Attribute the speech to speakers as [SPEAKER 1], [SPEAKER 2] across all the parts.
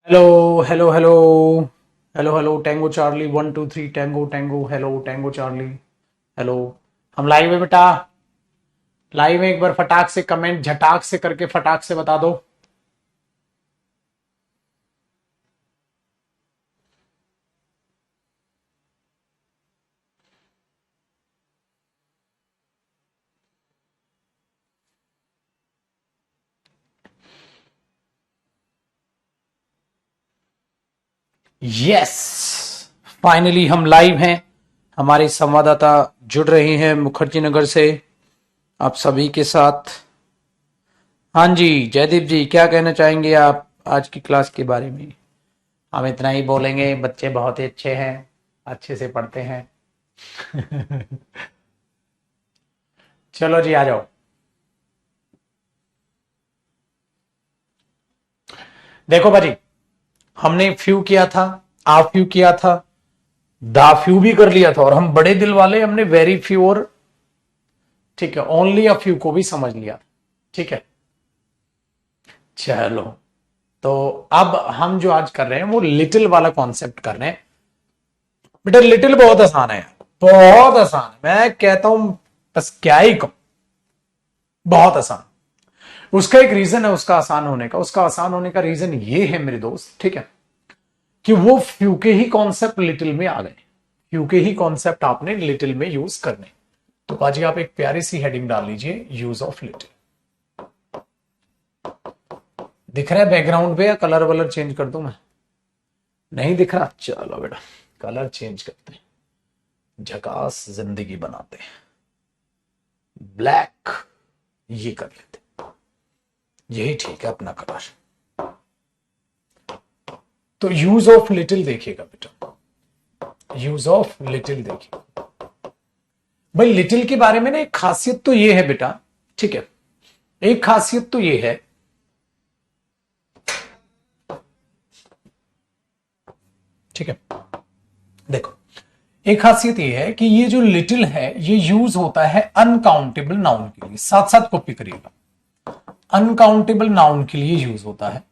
[SPEAKER 1] Hello hello hello hello hello tango Charlie 1 2 3 tango tango hello tango Charlie hello. हम live है बेटा। Live है। एक बार फटाक से कमेंट झटाक से करके फटाक से बता दो। यस, फाइनली हम लाइव हैं। हमारे संवाददाता जुड़ रहे हैं मुखर्जी नगर से आप सभी के साथ। हाँ जी, जयदीप जी क्या कहना चाहेंगे आप आज की क्लास के बारे में? हम इतना ही बोलेंगे, बच्चे बहुत ही अच्छे हैं, अच्छे से पढ़ते हैं। चलो जी, आ जाओ। देखो भाजी, हमने फ्यू किया था, आ फ्यू किया था, दा फ्यू भी कर लिया था, और हम बड़े दिल वाले हमने वेरी फ्यू और ठीक है ओनली अ फ्यू को भी समझ लिया। ठीक है, चलो। तो अब हम जो आज कर रहे हैं वो लिटिल वाला कॉन्सेप्ट कर रहे हैं। बेटा लिटिल बहुत आसान है, बहुत आसान है, मैं कहता हूं। बस क्या ही कहूं, बहुत आसान। उसका एक रीजन है उसका आसान होने का। उसका आसान होने का रीजन ये है मेरे दोस्त, ठीक है, कि वो फ्यू के ही कॉन्सेप्ट लिटिल में आ गए। फ्यू के ही कॉन्सेप्ट आपने लिटिल में यूज करने। तो पाजी आप एक प्यारी सी हेडिंग डाल लीजिए, यूज ऑफ लिटिल। दिख रहा है बैकग्राउंड पे या कलर वलर चेंज कर दूं मैं? नहीं दिख रहा? चलो बेटा, कलर चेंज करते हैं, झकास जिंदगी बनाते हैं। ब्लैक ये कर लेते, यही ठीक है अपना कलर। तो यूज ऑफ लिटिल देखिएगा बेटा, यूज ऑफ लिटिल देखिए। भाई लिटिल के बारे में ना एक खासियत तो ये है बेटा, ठीक है, एक खासियत तो ये है, ठीक है, देखो, एक खासियत ये है कि ये जो लिटिल है ये यूज होता है अनकाउंटेबल नाउन के लिए। साथ साथ कॉपी करिएगा, अनकाउंटेबल नाउन के लिए यूज होता है।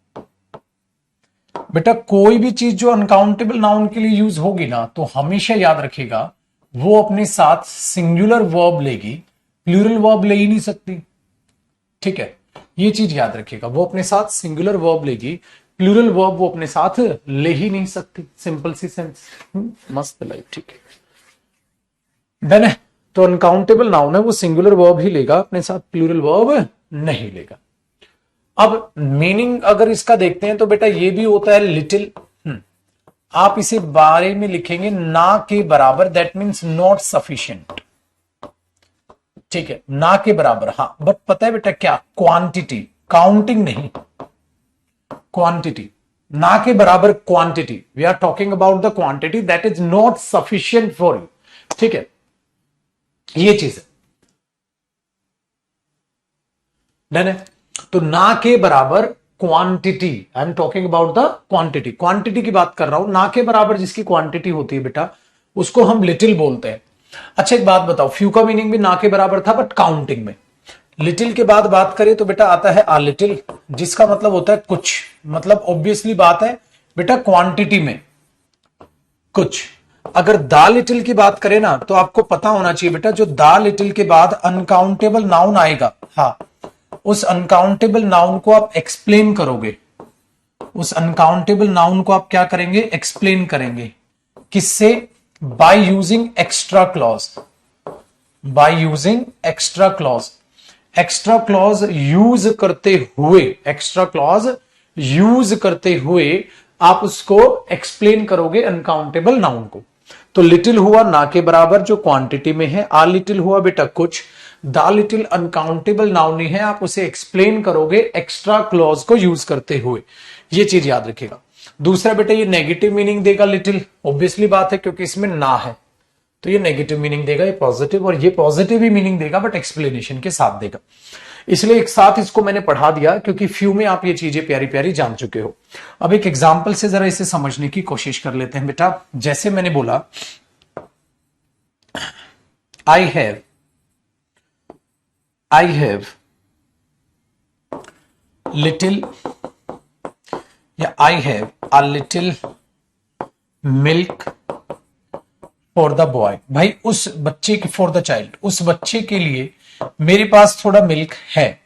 [SPEAKER 1] बेटा कोई भी चीज जो अनकाउंटेबल नाउन के लिए यूज होगी ना, तो हमेशा याद रखिएगा वो अपने साथ सिंगुलर वर्ब लेगी, प्लूरल वर्ब ले ही नहीं सकती। ठीक है, ये चीज याद रखिएगा, वो अपने साथ सिंगुलर वर्ब लेगी, प्लूरल वर्ब वो अपने साथ ले ही नहीं सकती। सिंपल सी सेंस। मस्त लाइफ, ठीक है डन है। तो अनकाउंटेबल नाउन है, वो सिंगुलर वर्ब ही लेगा, अपने साथ प्लूरल वर्ब नहीं लेगा। अब मीनिंग अगर इसका देखते हैं तो बेटा ये भी होता है लिटिल। आप इसे बारे में लिखेंगे ना के बराबर, दैट मीन्स नॉट सफिशिएंट। ठीक है, ना के बराबर, हाँ, बट पता है बेटा क्या, क्वांटिटी, काउंटिंग नहीं, क्वांटिटी। ना के बराबर quantity, we are talking about the quantity that is not sufficient for you. ठीक है, ये चीज है, डन है। तो ना के बराबर quantity, I am talking about the quantity, quantity की बात कर रहा हूं। ना के बराबर जिसकी क्वांटिटी होती है बेटा, उसको हम लिटिल बोलते हैं। अच्छा एक बात बताओ, फ्यू का मीनिंग भी ना के बराबर था बट काउंटिंग में। लिटिल के बाद बात करें तो बेटा आता है आ लिटिल, जिसका मतलब होता है कुछ। मतलब ऑब्वियसली बात है बेटा, क्वांटिटी में कुछ। अगर दा लिटिल की बात करें ना, तो आपको पता होना चाहिए बेटा, जो दा लिटिल के बाद अनकाउंटेबल नाउन आएगा, हाँ, उस अनकाउंटेबल नाउन को आप एक्सप्लेन करोगे। उस अनकाउंटेबल नाउन को आप क्या करेंगे, एक्सप्लेन करेंगे। किससे? By using extra clause, by using extra clause. Extra clause use करते हुए, एक्स्ट्रा क्लॉज यूज करते हुए आप उसको एक्सप्लेन करोगे अनकाउंटेबल नाउन को। तो लिटिल हुआ ना के बराबर जो क्वांटिटी में है, आ लिटिल हुआ बेटा कुछ, द लिटिल अनकाउंटेबल नाउन नहीं है, आप उसे एक्सप्लेन करोगे एक्स्ट्रा क्लॉज को यूज करते हुए। ये चीज याद रखिएगा। दूसरा बेटा ये नेगेटिव मीनिंग देगा लिटिल, ऑब्वियसली बात है क्योंकि इसमें ना है, तो ये नेगेटिव मीनिंग देगा, ये पॉजिटिव, और ये पॉजिटिव ही मीनिंग देगा बट एक्सप्लेनेशन के साथ देगा। इसलिए एक साथ इसको मैंने पढ़ा दिया क्योंकि फ्यू में आप ये चीजें प्यारी प्यारी जान चुके हो। अब एक एग्जाम्पल से जरा इसे समझने की कोशिश कर लेते हैं बेटा। जैसे मैंने बोला I have, I have little, या I have a little milk for the boy. भाई उस बच्चे के, फॉर द चाइल्ड, उस बच्चे के लिए मेरे पास थोड़ा मिल्क है।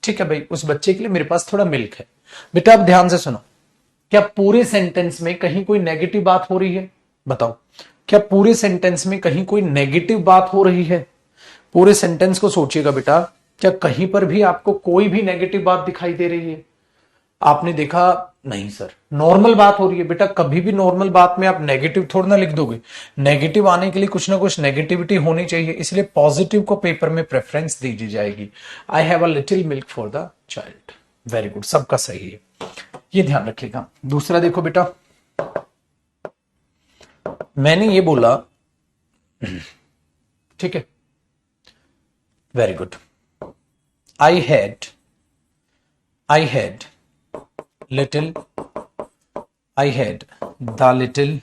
[SPEAKER 1] ठीक है भाई, उस बच्चे के लिए मेरे पास थोड़ा मिल्क है। बेटा अब ध्यान से सुनो, क्या पूरे सेंटेंस में कहीं कोई नेगेटिव बात हो रही है? बताओ, क्या पूरे सेंटेंस में कहीं कोई नेगेटिव बात हो रही है? पूरे सेंटेंस को सोचिएगा बेटा, क्या कहीं पर भी आपको कोई भी नेगेटिव बात दिखाई दे रही है? आपने देखा नहीं सर, नॉर्मल बात हो रही है। बेटा कभी भी नॉर्मल बात में आप नेगेटिव थोड़ा ना लिख दोगे। नेगेटिव आने के लिए कुछ ना कुछ नेगेटिविटी होनी चाहिए, इसलिए पॉजिटिव को पेपर में प्रेफरेंस दी जाएगी। आई have a little milk for the child. Very good, सबका सही है, ये ध्यान रखिएगा। दूसरा देखो बेटा, मैंने ये बोला, ठीक है, very good, I had little, I had the little,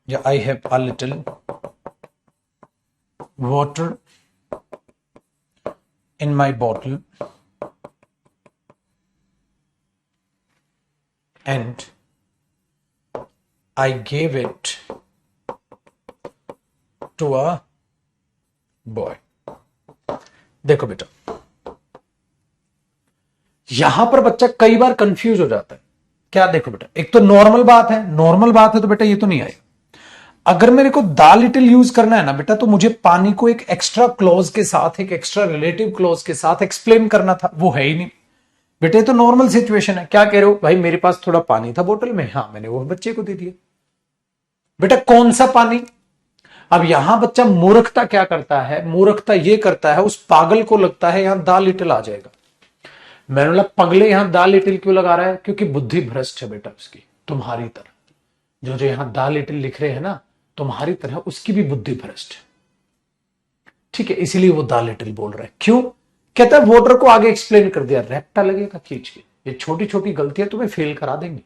[SPEAKER 1] yeah, I have a little water in my bottle and I gave it to a boy। देखो बेटा, यहां पर बच्चा कई बार कंफ्यूज हो जाता है। क्या? देखो बेटा, एक तो नॉर्मल बात है, नॉर्मल बात है तो बेटा ये तो नहीं आएगा। अगर मेरे को द लिटिल यूज करना है ना बेटा, तो मुझे पानी को एक एक्स्ट्रा क्लॉज के साथ, एक एक्स्ट्रा रिलेटिव क्लॉज के साथ एक्सप्लेन करना था, वो है ही नहीं बेटे। तो नॉर्मल सिचुएशन है। क्या कह रहे हो भाई, मेरे पास थोड़ा पानी था बोतल में, हाँ मैंने वो बच्चे को दे दिया। बेटा कौन सा पानी? अब यहां बच्चा मूर्खता क्या करता है, मूर्खता ये करता है, उस पागल को लगता है यहां द लिटिल आ जाएगा। मैंने बोला पगले यहां द लिटिल क्यों लगा रहा है? क्योंकि बुद्धि भ्रष्ट है बेटा उसकी, तुम्हारी तरह। जो जो यहां द लिटिल लिख रहे हैं ना, तुम्हारी तरह उसकी भी बुद्धि भ्रष्ट है। ठीक है, इसीलिए वो द लिटिल बोल रहा है। क्यों? कहता है वोटर को आगे एक्सप्लेन कर दिया, रैप्टा लगेगा खींच के। ये छोटी छोटी गलतियां तुम्हें फेल करा देंगी।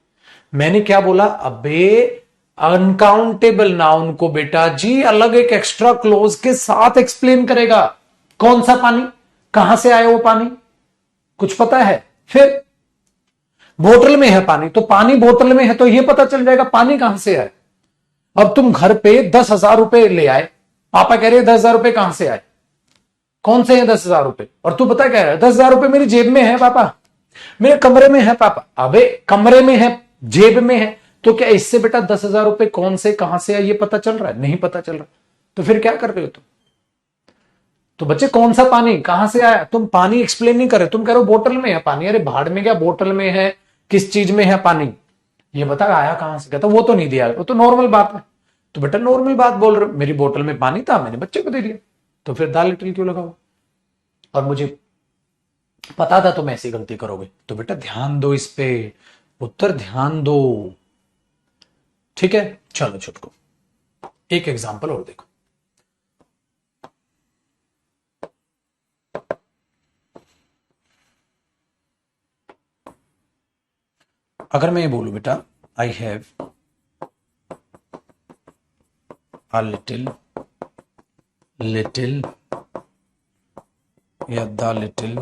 [SPEAKER 1] मैंने क्या बोला? अबे अनकाउंटेबल नाउन को बेटा जी अलग एक एक्स्ट्रा क्लोज के साथ एक्सप्लेन करेगा। कौन सा पानी? कहां से आया वो पानी? कुछ पता है? फिर बोतल में है पानी, तो पानी बोतल में है तो ये पता चल जाएगा पानी कहां से आए। अब तुम घर पे 10,000 रुपए ले आए, पापा कह रहे 10,000 रुपए कहां से आए? कौन से हैं 10,000 रुपए? और तू पता क्या है, 10,000 रुपए मेरी जेब में है पापा, मेरे कमरे में है पापा। अबे कमरे में है, जेब में है, तो क्या इससे बेटा 10,000 रुपए कौन से कहां से आए ये पता चल रहा है? नहीं पता चल रहा। तो फिर क्या कर रहे हो तुम? तो बच्चे कौन सा पानी कहां से आया? तुम पानी एक्सप्लेन नहीं कर रहे, तुम कह रहे हो बोतल में है पानी। अरे भाड़ में क्या बोतल में है, किस चीज में है पानी, ये बता आया कहां से? कहता वो तो नहीं दिया, वो तो नॉर्मल बात है। तो बेटा नॉर्मल बात बोल रहे हो, मेरी बोतल में पानी था, मैंने बच्चे को दे दिया, तो फिर द लिटिल क्यों लगाओ? और मुझे पता था तुम ऐसी गलती करोगे। तो बेटा ध्यान दो इस पे, उत्तर ध्यान दो। ठीक है, चलो छोटको एक एग्जांपल और देखो। अगर मैं ये बोलूं बेटा, I have a little, little या द लिटिल,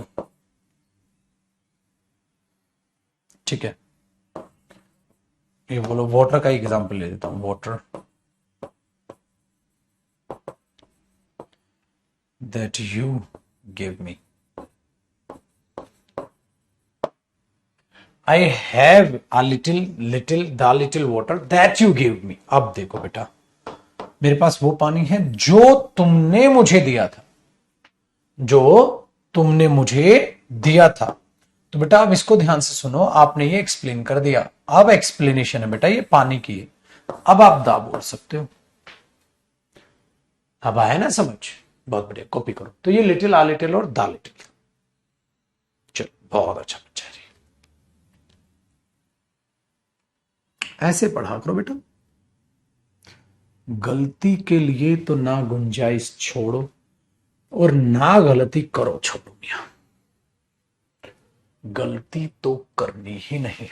[SPEAKER 1] ठीक है, ये बोलो वाटर का एग्जांपल ले लेता हूं, water that you give me, I have a little, little the little water that you give me. अब देखो बेटा, मेरे पास वो पानी है जो तुमने मुझे दिया था, जो तुमने मुझे दिया था। तो बेटा अब इसको ध्यान से सुनो, आपने ये एक्सप्लेन कर दिया, अब एक्सप्लेनेशन है बेटा ये पानी की है। अब आप दा बोल सकते हो। अब आया ना समझ? बहुत बढ़िया, कॉपी करो। तो ये लिटिल, आ लिटिल और दा लिटिल। चलो बहुत अच्छा बच्चा है जी, ऐसे पढ़ा करो बेटा। गलती के लिए तो ना गुंजाइश छोड़ो और ना गलती करो छोटू मियां, गलती तो करनी ही नहीं।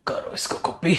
[SPEAKER 1] करो इसको कॉपी।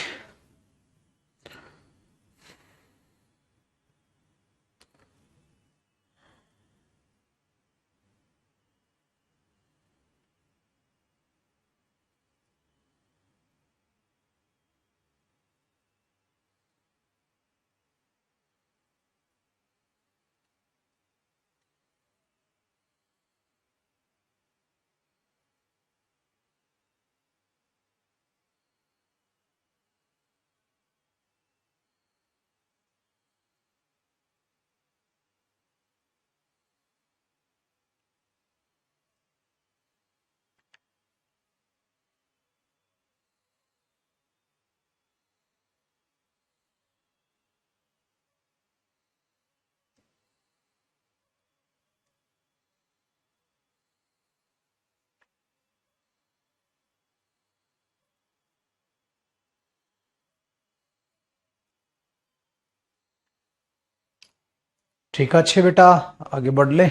[SPEAKER 1] ठीक है अच्छे बेटा, आगे बढ़ ले।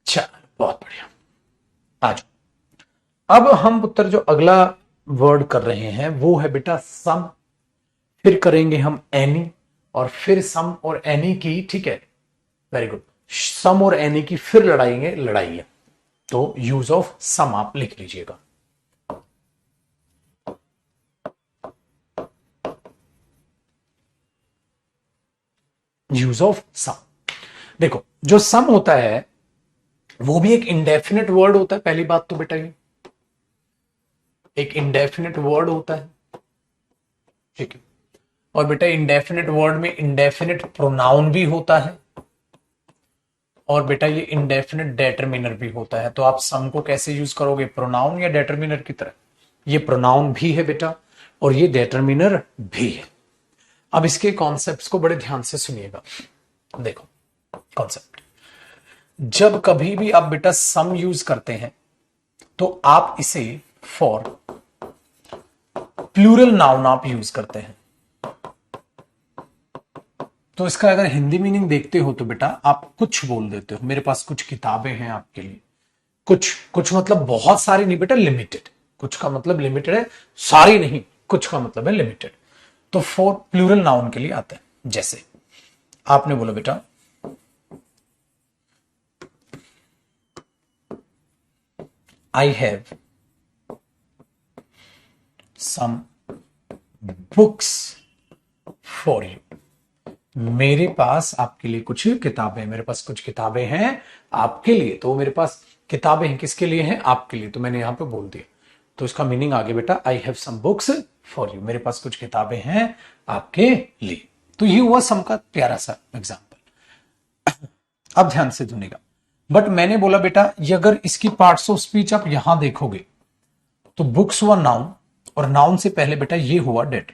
[SPEAKER 1] चल बहुत बढ़िया, आ जाओ। अब हम पुत्र जो अगला वर्ड कर रहे हैं वो है बेटा सम। फिर करेंगे हम एनी, और फिर सम और एनी की, ठीक है, वेरी गुड, सम और एनी की फिर लड़ाएंगे, लड़ाई है। तो यूज ऑफ सम आप लिख लीजिएगा। Use of some. देखो जो सम होता है वो भी एक इंडेफिनिट वर्ड होता है, पहली बात तो बेटा ये एक इंडेफिनिट वर्ड होता है, ठीक है। और बेटा इंडेफिनिट वर्ड में इंडेफिनिट प्रोनाउन भी होता है, और बेटा ये इंडेफिनिट डेटरमिनर भी होता है। तो आप सम को कैसे यूज करोगे, प्रोनाउन या डेटरमिनर की तरह? ये प्रोनाउन भी है बेटा और ये डेटरमिनर भी है। अब इसके कॉन्सेप्ट्स को बड़े ध्यान से सुनिएगा। देखो कॉन्सेप्ट, जब कभी भी आप बेटा सम यूज करते हैं तो आप इसे फॉर प्लूरल नाउन आप यूज करते हैं। तो इसका अगर हिंदी मीनिंग देखते हो तो बेटा आप कुछ बोल देते हो, मेरे पास कुछ किताबें हैं आपके लिए। कुछ कुछ मतलब बहुत सारी नहीं बेटा, लिमिटेड। कुछ का मतलब लिमिटेड है, सारी नहीं, कुछ का मतलब है लिमिटेड। तो फॉर प्लूरल नाउन के लिए आता है। जैसे आपने बोला बेटा I have some books for you. मेरे पास आपके लिए कुछ किताबें, मेरे पास कुछ किताबें हैं आपके लिए। तो मेरे पास किताबें हैं, किसके लिए हैं? आपके लिए। तो मैंने यहां पे बोल दिया, तो इसका मीनिंग आगे बेटा I have some books for you, मेरे पास कुछ किताबें हैं आपके लिए। तो ये हुआ सम का प्यारा सा एग्जाम्पल। अब ध्यान से सुनिएगा। बट मैंने बोला बेटा ये अगर इसकी पार्ट्स ऑफ स्पीच आप यहां देखोगे तो बुक्स हुआ नाउन, और नाउन से पहले बेटा ये हुआ डेट।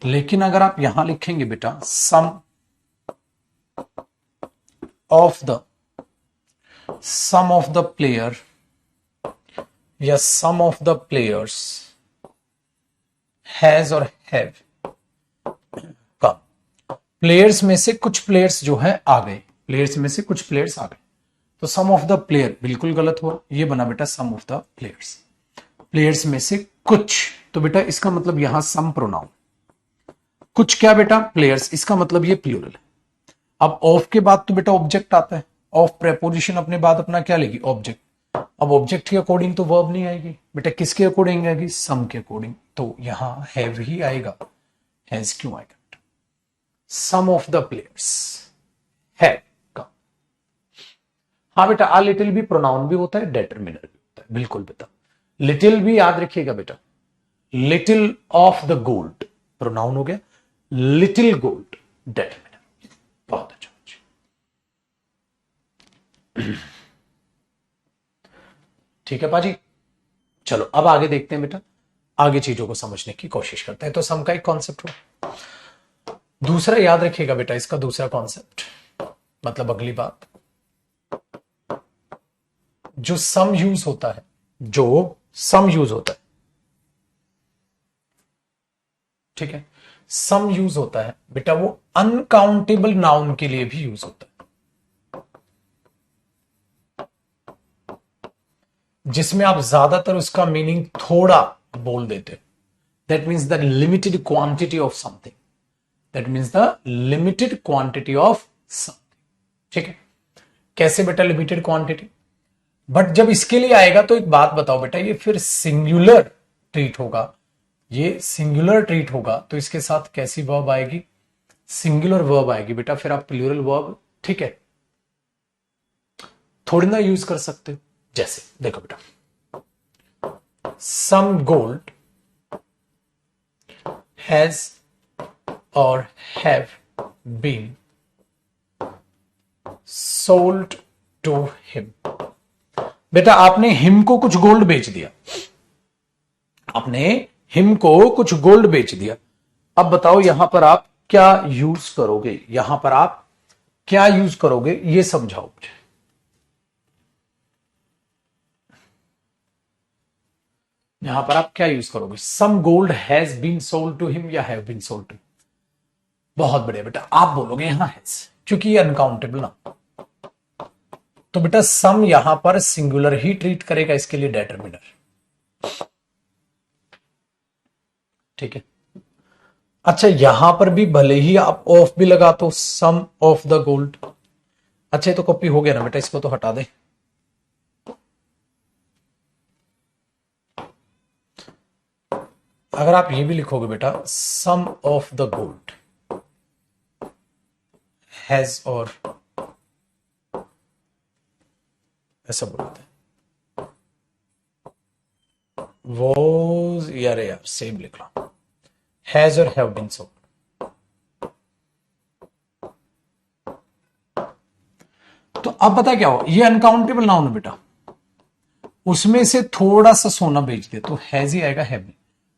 [SPEAKER 1] लेकिन अगर आप यहां लिखेंगे बेटा सम ऑफ द प्लेयर या सम ऑफ द प्लेयर्स हैज और हैव कम, प्लेयर्स में से कुछ प्लेयर्स जो है आ गए, प्लेयर्स में से कुछ प्लेयर्स आ गए। तो सम ऑफ द प्लेयर बिल्कुल गलत हुआ, ये बना बेटा सम ऑफ द प्लेयर्स, प्लेयर्स में से कुछ। तो बेटा इसका मतलब यहां सम प्रोनाउन, कुछ क्या बेटा प्लेयर्स, इसका मतलब ये प्लूरल है। अब ऑफ के बाद तो बेटा ऑब्जेक्ट आता है, ऑफ प्रेपोजिशन अपने बाद अपना क्या लेगी, ऑब्जेक्ट। अब ऑब्जेक्ट के अकॉर्डिंग तो वर्ब नहीं आएगी बेटा, किसके अकॉर्डिंग आएगी, सम के अकॉर्डिंग। तो यहां हैव ही आएगा, हैज क्यों आएगा, सम ऑफ द प्लेयर्स है का। हाँ बेटा आ लिटिल भी प्रोनाउन भी होता है, डेटरमिनर भी होता है, बिल्कुल बेटा। लिटिल भी याद रखिएगा बेटा, little of the gold pronoun हो गया, लिटिल गोल्ड डेटरमिनर। बहुत अच्छा। ठीक है पाजी, चलो अब आगे देखते हैं बेटा, आगे चीजों को समझने की कोशिश करते हैं। तो सम का एक कॉन्सेप्ट हुआ। दूसरा याद रखिएगा बेटा, इसका दूसरा कॉन्सेप्ट मतलब अगली बात, जो सम यूज होता है, जो सम यूज होता है, ठीक है, सम यूज होता है बेटा वो अनकाउंटेबल नाउन के लिए भी यूज होता है, जिसमें आप ज्यादातर उसका मीनिंग थोड़ा बोल देते हो। That means the limited quantity of something, that means the limited quantity of something. ठीक है, कैसे बेटा लिमिटेड क्वांटिटी? बट जब इसके लिए आएगा तो एक बात बताओ बेटा, ये फिर सिंगुलर ट्रीट होगा, ये सिंगुलर ट्रीट होगा तो इसके साथ कैसी वर्ब आएगी? सिंगुलर वर्ब आएगी बेटा, फिर आप प्लूरल वर्ब ठीक है थोड़ी ना यूज कर सकते हो। जैसे देखो बेटा, सम गोल्ड हैज और have been sold to him. बेटा आपने हिम को कुछ गोल्ड बेच दिया, आपने हिम को कुछ गोल्ड बेच दिया। अब बताओ यहां पर आप क्या यूज करोगे, यहां पर आप क्या यूज करोगे ये समझाओ मुझे। यहां पर आप क्या यूज करोगे? Some gold has been sold to him या हैव बीन सोल्ड टू? बहुत बढ़िया बेटा, आप बोलोगे यहां हैज, क्योंकि ये अनकाउंटेबल ना, तो बेटा सम यहां पर सिंगुलर ही ट्रीट करेगा, इसके लिए डेटरमिनर। ठीक है, अच्छा यहां पर भी भले ही आप ऑफ भी लगा तो सम ऑफ द गोल्ड। अच्छा ये तो कॉपी हो गया ना बेटा, इसको तो हटा दे। अगर आप ये भी लिखोगे बेटा सम ऑफ द गोल्ड हैज और ऐसा बोलते हैं, वॉज यार सेम लिख लो, हैज और हैव बीन सोल्ड। तो अब पता क्या हो, ये अनकाउंटेबल नाउन है बेटा, उसमें से थोड़ा सा सोना बेच दे तो हैज ही आएगा, हैव,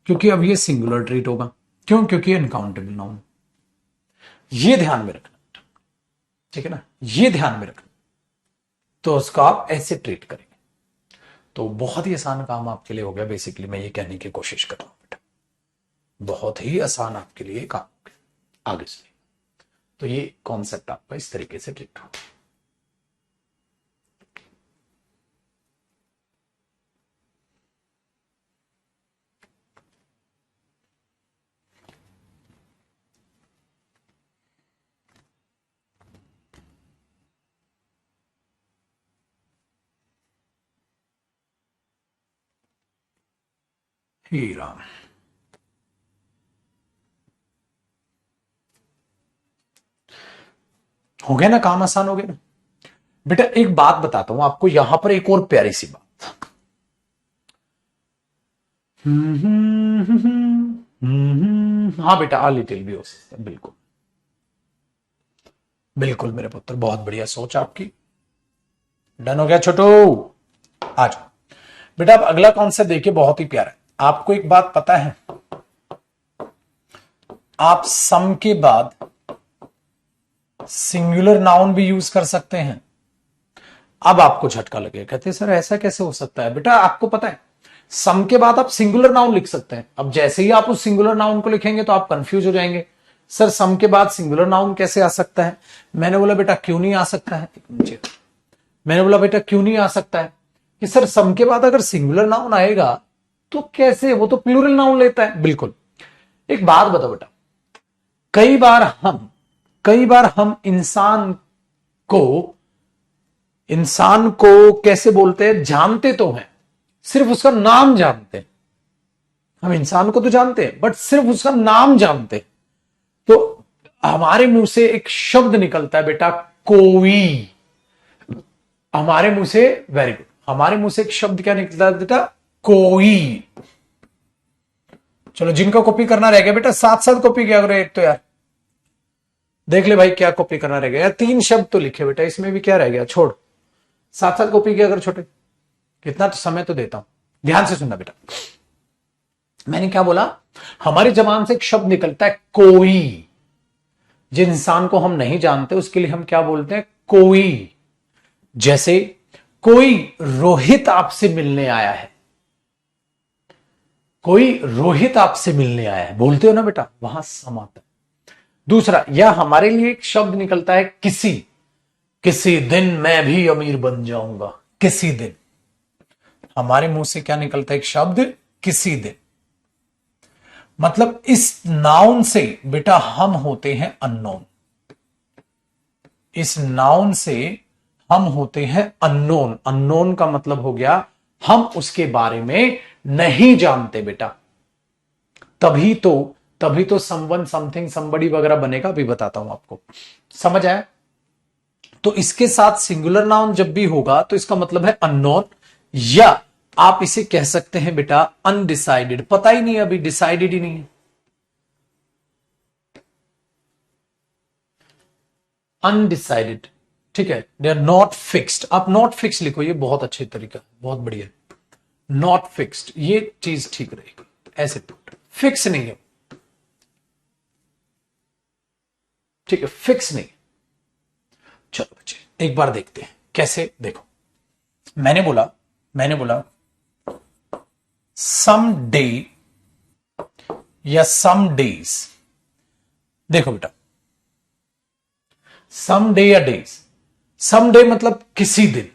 [SPEAKER 1] क्योंकि अब ये सिंगुलर ट्रीट होगा। क्यों? क्योंकि अनकाउंटेबल नाउन। ये ध्यान में रखना, ठीक है ना, ये ध्यान में रखना, तो उसका आप ऐसे ट्रीट करेंगे तो बहुत ही आसान काम आपके लिए हो गया। बेसिकली मैं ये कहने की कोशिश कर रहा हूं बेटा, बहुत ही आसान आपके लिए काम हो गया आगे से। तो ये कॉन्सेप्ट आपका इस तरीके से ट्रीट हो। ही राम, हो गया ना काम, आसान हो गया ना बेटा। एक बात बताता हूं आपको यहां पर, एक और प्यारी सी बात। हाँ बेटा आ लिटिल भी हो सकता है, बिल्कुल बिल्कुल मेरे पुत्र, बहुत बढ़िया सोच आपकी। डन हो गया छोटू, आ जाओ बेटा। अब अगला कॉन्सेप्ट देखिए, बहुत ही प्यारा है। आपको एक बात पता है, आप सम के बाद सिंगुलर नाउन भी यूज कर सकते हैं। अब आपको झटका लगेगा, कहते हैं सर ऐसा कैसे हो सकता है? बेटा आपको पता है सम के बाद आप सिंगुलर नाउन लिख सकते हैं। अब जैसे ही आप उस सिंगुलर नाउन को लिखेंगे तो आप कंफ्यूज हो जाएंगे, सर सम के बाद सिंगुलर नाउन कैसे आ सकता है? मैंने बोला बेटा क्यों नहीं आ सकता है, मैंने बोला बेटा क्यों नहीं आ सकता है कि सर सम के बाद अगर सिंगुलर नाउन आएगा तो कैसे, वो तो प्लूरल नाउन लेता है। बिल्कुल, एक बात बताओ बेटा, कई बार हम इंसान को कैसे बोलते हैं? जानते तो हैं, सिर्फ उसका नाम जानते हैं। हम इंसान को तो जानते हैं बट सिर्फ उसका नाम जानते हैं। तो हमारे मुंह से एक शब्द निकलता है बेटा, कोई। हमारे मुंह से, वेरी गुड, हमारे मुंह से एक शब्द क्या निकलता है बेटा? कोई। चलो जिनका कॉपी करना रह गया बेटा साथ साथ कॉपी किया करो। एक तो यार देख ले भाई क्या कॉपी करना रह गया यार, 3 शब्द तो लिखे बेटा, इसमें भी क्या रह गया, छोड़, साथ साथ कॉपी किया अगर छोटे, कितना तो समय तो देता हूं। ध्यान से सुनना बेटा, मैंने क्या बोला? हमारी जबान से एक शब्द निकलता है कोई। जिस इंसान को हम नहीं जानते उसके लिए हम क्या बोलते हैं? कोई। जैसे कोई रोहित आपसे मिलने आया है, कोई रोहित आपसे मिलने आया है, बोलते हो ना बेटा, वहां सम आता है। दूसरा, या हमारे लिए एक शब्द निकलता है किसी, किसी दिन मैं भी अमीर बन जाऊंगा। किसी दिन हमारे मुंह से क्या निकलता है, एक शब्द किसी दिन। मतलब इस नाउन से बेटा हम होते हैं अननोन, इस नाउन से हम होते हैं अननोन। अननोन का मतलब हो गया हम उसके बारे में नहीं जानते बेटा। तभी तो समवन, समथिंग, समबड़ी वगैरह बनेगा, अभी बताता हूं आपको। समझ आया? तो इसके साथ सिंगुलर नाउन जब भी होगा तो इसका मतलब है अननोन, या आप इसे कह सकते हैं बेटा अनडिसाइडेड, पता ही नहीं, अभी डिसाइडेड ही नहीं है। अनडिसाइडेड, ठीक है, दे आर नॉट फिक्स्ड। आप नॉट फिक्स लिखो, ये बहुत अच्छे तरीका, बहुत बढ़िया। नॉट फिक्स्ड, ये चीज ठीक रहेगी, ऐसे पुट, फिक्स नहीं है, ठीक है, फिक्स नहीं। चलो बच्चे एक बार देखते हैं कैसे। देखो, मैंने बोला सम डे या सम डेज। देखो बेटा, सम डे या डेज, सम डे मतलब किसी दिन,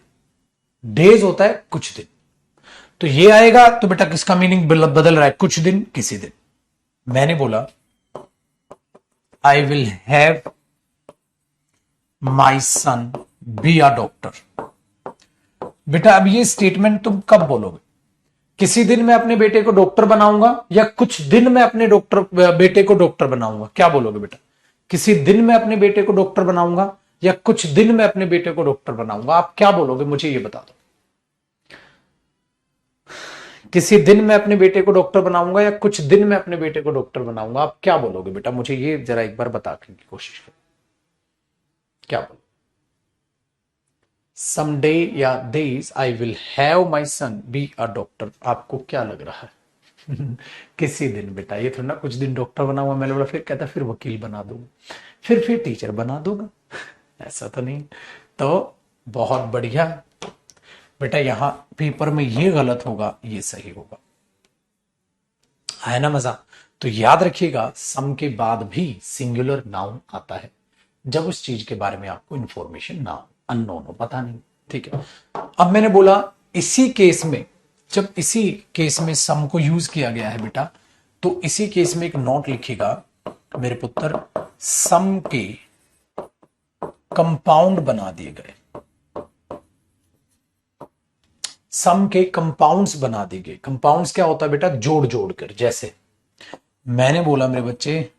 [SPEAKER 1] डेज होता है कुछ दिन, तो ये आएगा तो बेटा किसका मीनिंग बदल रहा है, कुछ दिन, किसी दिन। मैंने बोला I will have my son be a doctor. बेटा अब ये स्टेटमेंट तुम कब बोलोगे, किसी दिन मैं अपने बेटे को डॉक्टर बनाऊंगा या कुछ दिन में अपने बेटे को डॉक्टर बनाऊंगा, क्या बोलोगे बेटा? किसी दिन में अपने बेटे को डॉक्टर बनाऊंगा या कुछ दिन में अपने बेटे को डॉक्टर बनाऊंगा, आप क्या बोलोगे मुझे ये बता दो। किसी दिन में अपने बेटे को डॉक्टर बनाऊंगा या कुछ दिन में अपने बेटे को डॉक्टर बनाऊंगा, आप क्या बोलोगे बेटा? मुझे ये जरा एक बार बताने की कोशिश करो, क्या बोलो? समडे या days I will have my son be a doctor, आपको क्या लग रहा है? किसी दिन बेटा, ये थोड़ा ना कुछ दिन डॉक्टर बना हुआ, मैंने बोला फिर कहता फिर वकील बना दूंगा, फिर टीचर बना दूंगा, ऐसा तो नहीं। तो बहुत बढ़िया बेटा, यहां पेपर में ये गलत होगा, ये सही होगा, है ना मजा? तो याद रखिएगा, सम के बाद भी सिंगुलर नाउन आता है जब उस चीज के बारे में आपको इंफॉर्मेशन ना हो, अननोन हो, पता नहीं, ठीक है। अब मैंने बोला इसी केस में, जब इसी केस में सम को यूज किया गया है बेटा, तो इसी केस में एक नोट लिखिएगा मेरे पुत्र, सम के कंपाउंड बना दिए गए, सम के कंपाउंड्स बना दिए गए। कंपाउंड्स क्या होता है बेटा? जोड़ जोड़ कर। जैसे मैंने बोला मेरे बच्चे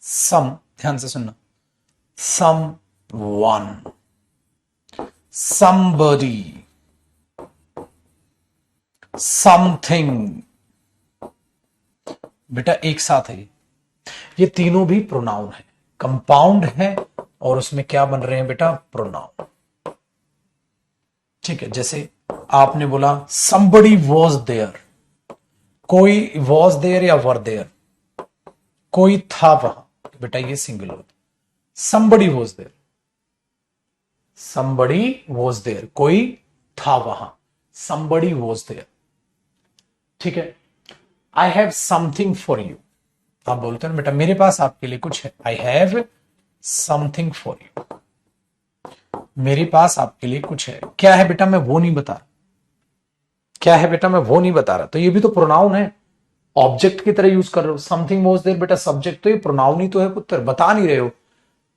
[SPEAKER 1] सम, ध्यान से सुनना, सम वन, somebody, समथिंग, बेटा एक साथ है, ये तीनों भी प्रोनाउन है, कंपाउंड है और उसमें क्या बन रहे हैं बेटा? प्रोनाउन, ठीक है। जैसे आपने बोला somebody was there, कोई was there या were there, कोई था वहां, बेटा ये singular, somebody was there, somebody was there, कोई था वहां, somebody was there, ठीक है। I have something for you, आप बोलते हैं बेटा मेरे पास आपके लिए कुछ है, I have something for you, मेरे पास आपके लिए कुछ है। क्या है बेटा? मैं वो नहीं बता रहा, क्या है बेटा? मैं वो नहीं बता रहा, तो ये भी तो प्रोनाउन है, ऑब्जेक्ट की तरह यूज कर रहे हो। समथिंग वाज देयर, बेटा सब्जेक्ट तो ये प्रोनाउन ही तो है पुत्र, बता नहीं रहे हो।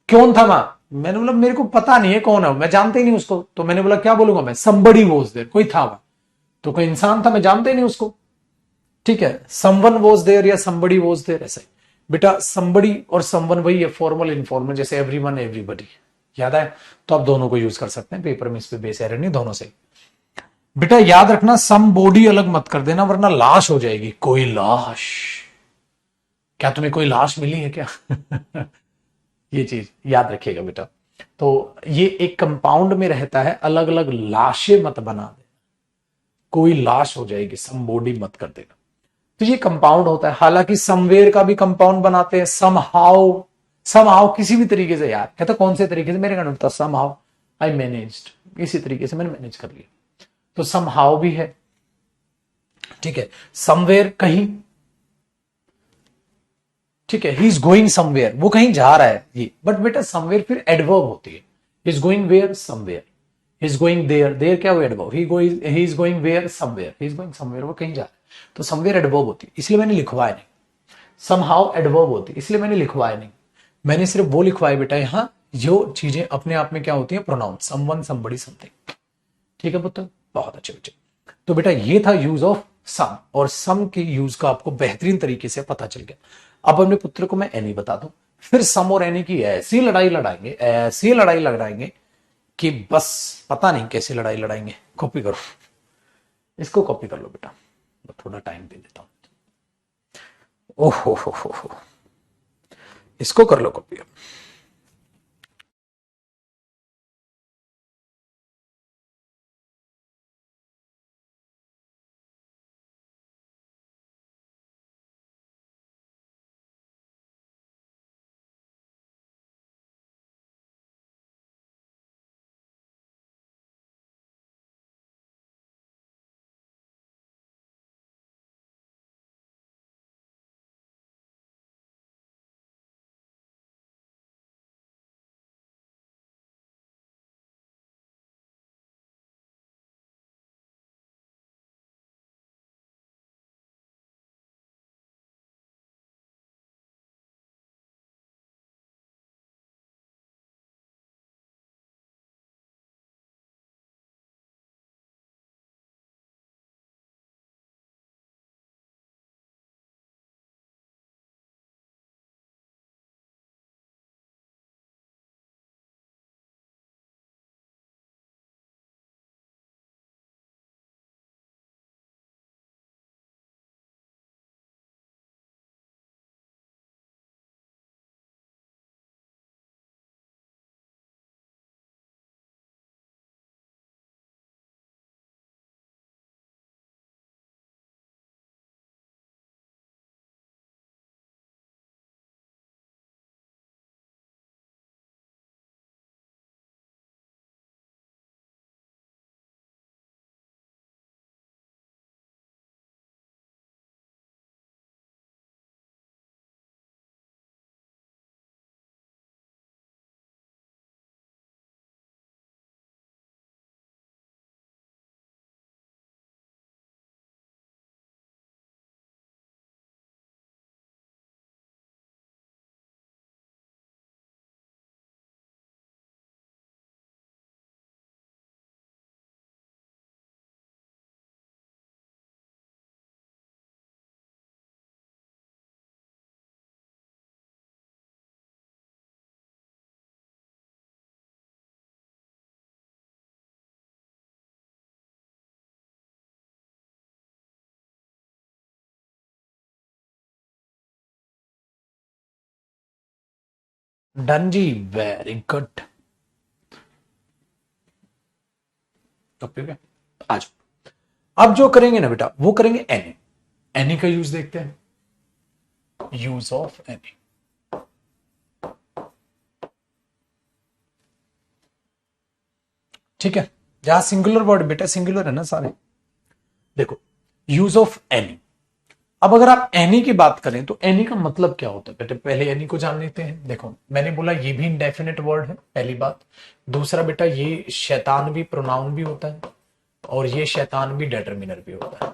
[SPEAKER 1] कौन था वहां? मैंने बोला मेरे को पता नहीं है कौन है, मैं जानते ही नहीं उसको, तो मैंने बोला क्या बोलूंगा मैं? समबडी वाज देयर, कोई था वहां, तो कोई इंसान था, मैं जानते ही नहीं उसको, ठीक है। समवन वाज देयर या समबडी वाज देयर, ऐसा ही बेटा। समबडी और समवन वही है, फॉर्मल इनफॉर्मल, जैसे एवरीवन एवरीबडी, याद है? तो आप दोनों को यूज कर सकते हैं पेपर में, इस पे बेस एरर नहीं, दोनों से। बेटा याद रखना, सम बॉडी अलग मत कर देना वरना लाश हो जाएगी। कोई लाश, क्या तुम्हें कोई लाश मिली है क्या? ये चीज याद रखिएगा बेटा। तो ये एक कंपाउंड में रहता है, अलग अलग लाशें मत बना दे, कोई लाश हो जाएगी, सम बॉडी मत कर देना। तो ये कंपाउंड होता है। हालांकि समवेयर का भी कंपाउंड बनाते हैं, समहाउ, समहाउ किसी भी तरीके से, यार कहता कौन से तरीके से, मेरे कहना होता समहाउ आई मैनेज्ड, इसी तरीके से मैंने मैनेज कर लिया, तो समहाउ भी है, ठीक है। समवेयर कहीं, ठीक है, ही इज गोइंग समवेयर, वो कहीं जा रहा है ये, बट बेटा समवेयर फिर एडवर्ब होती है, he is going where somewhere, he is going there, there क्या वो adverb, he is going where somewhere, he is going somewhere, वो कहीं जा रहा है, तो समवेयर एडवर्ब होती है, इसलिए मैंने लिखवाया नहीं, समहाउ एडवर्ब होती है, इसलिए मैंने लिखवाया नहीं, मैंने सिर्फ वो लिखवाया बेटा यहां जो चीजें अपने आप में क्या होती है, प्रोनाउन, समवन, समबडी, समथिंग। ठीक है पुत्र, बहुत अच्छे बच्चे। तो बेटा ये था यूज ऑफ सम, और सम के यूज का आपको बेहतरीन तरीके से पता चल गया। अब अपने पुत्र को मैं एनी बता दूं, फिर सम और एनी की ऐसी लड़ाई लड़ाएंगे कि बस पता नहीं कैसी लड़ाई लड़ाएंगे। कॉपी करो, इसको कॉपी कर लो बेटा, मैं थोड़ा टाइम दे देता हूं। ओहो हो, इसको कर लो कॉपी। डन जी, वेरी गुड। ओके, आज अब जो करेंगे ना बेटा वो करेंगे एनी। एनी का यूज देखते हैं, यूज ऑफ एनी। ठीक है, जहां सिंगुलर वर्ड बेटा सिंगुलर है ना सारे। देखो यूज ऑफ एनी, अब अगर आप एनी की बात करें तो एनी का मतलब क्या होता है बेटे, पहले एनी को जान लेते हैं। देखो मैंने बोला ये भी इंडेफिनिट वर्ड है, पहली बात। दूसरा बेटा ये शैतान भी प्रोनाउन भी होता है, और ये शैतान भी डिटरमिनर भी होता है।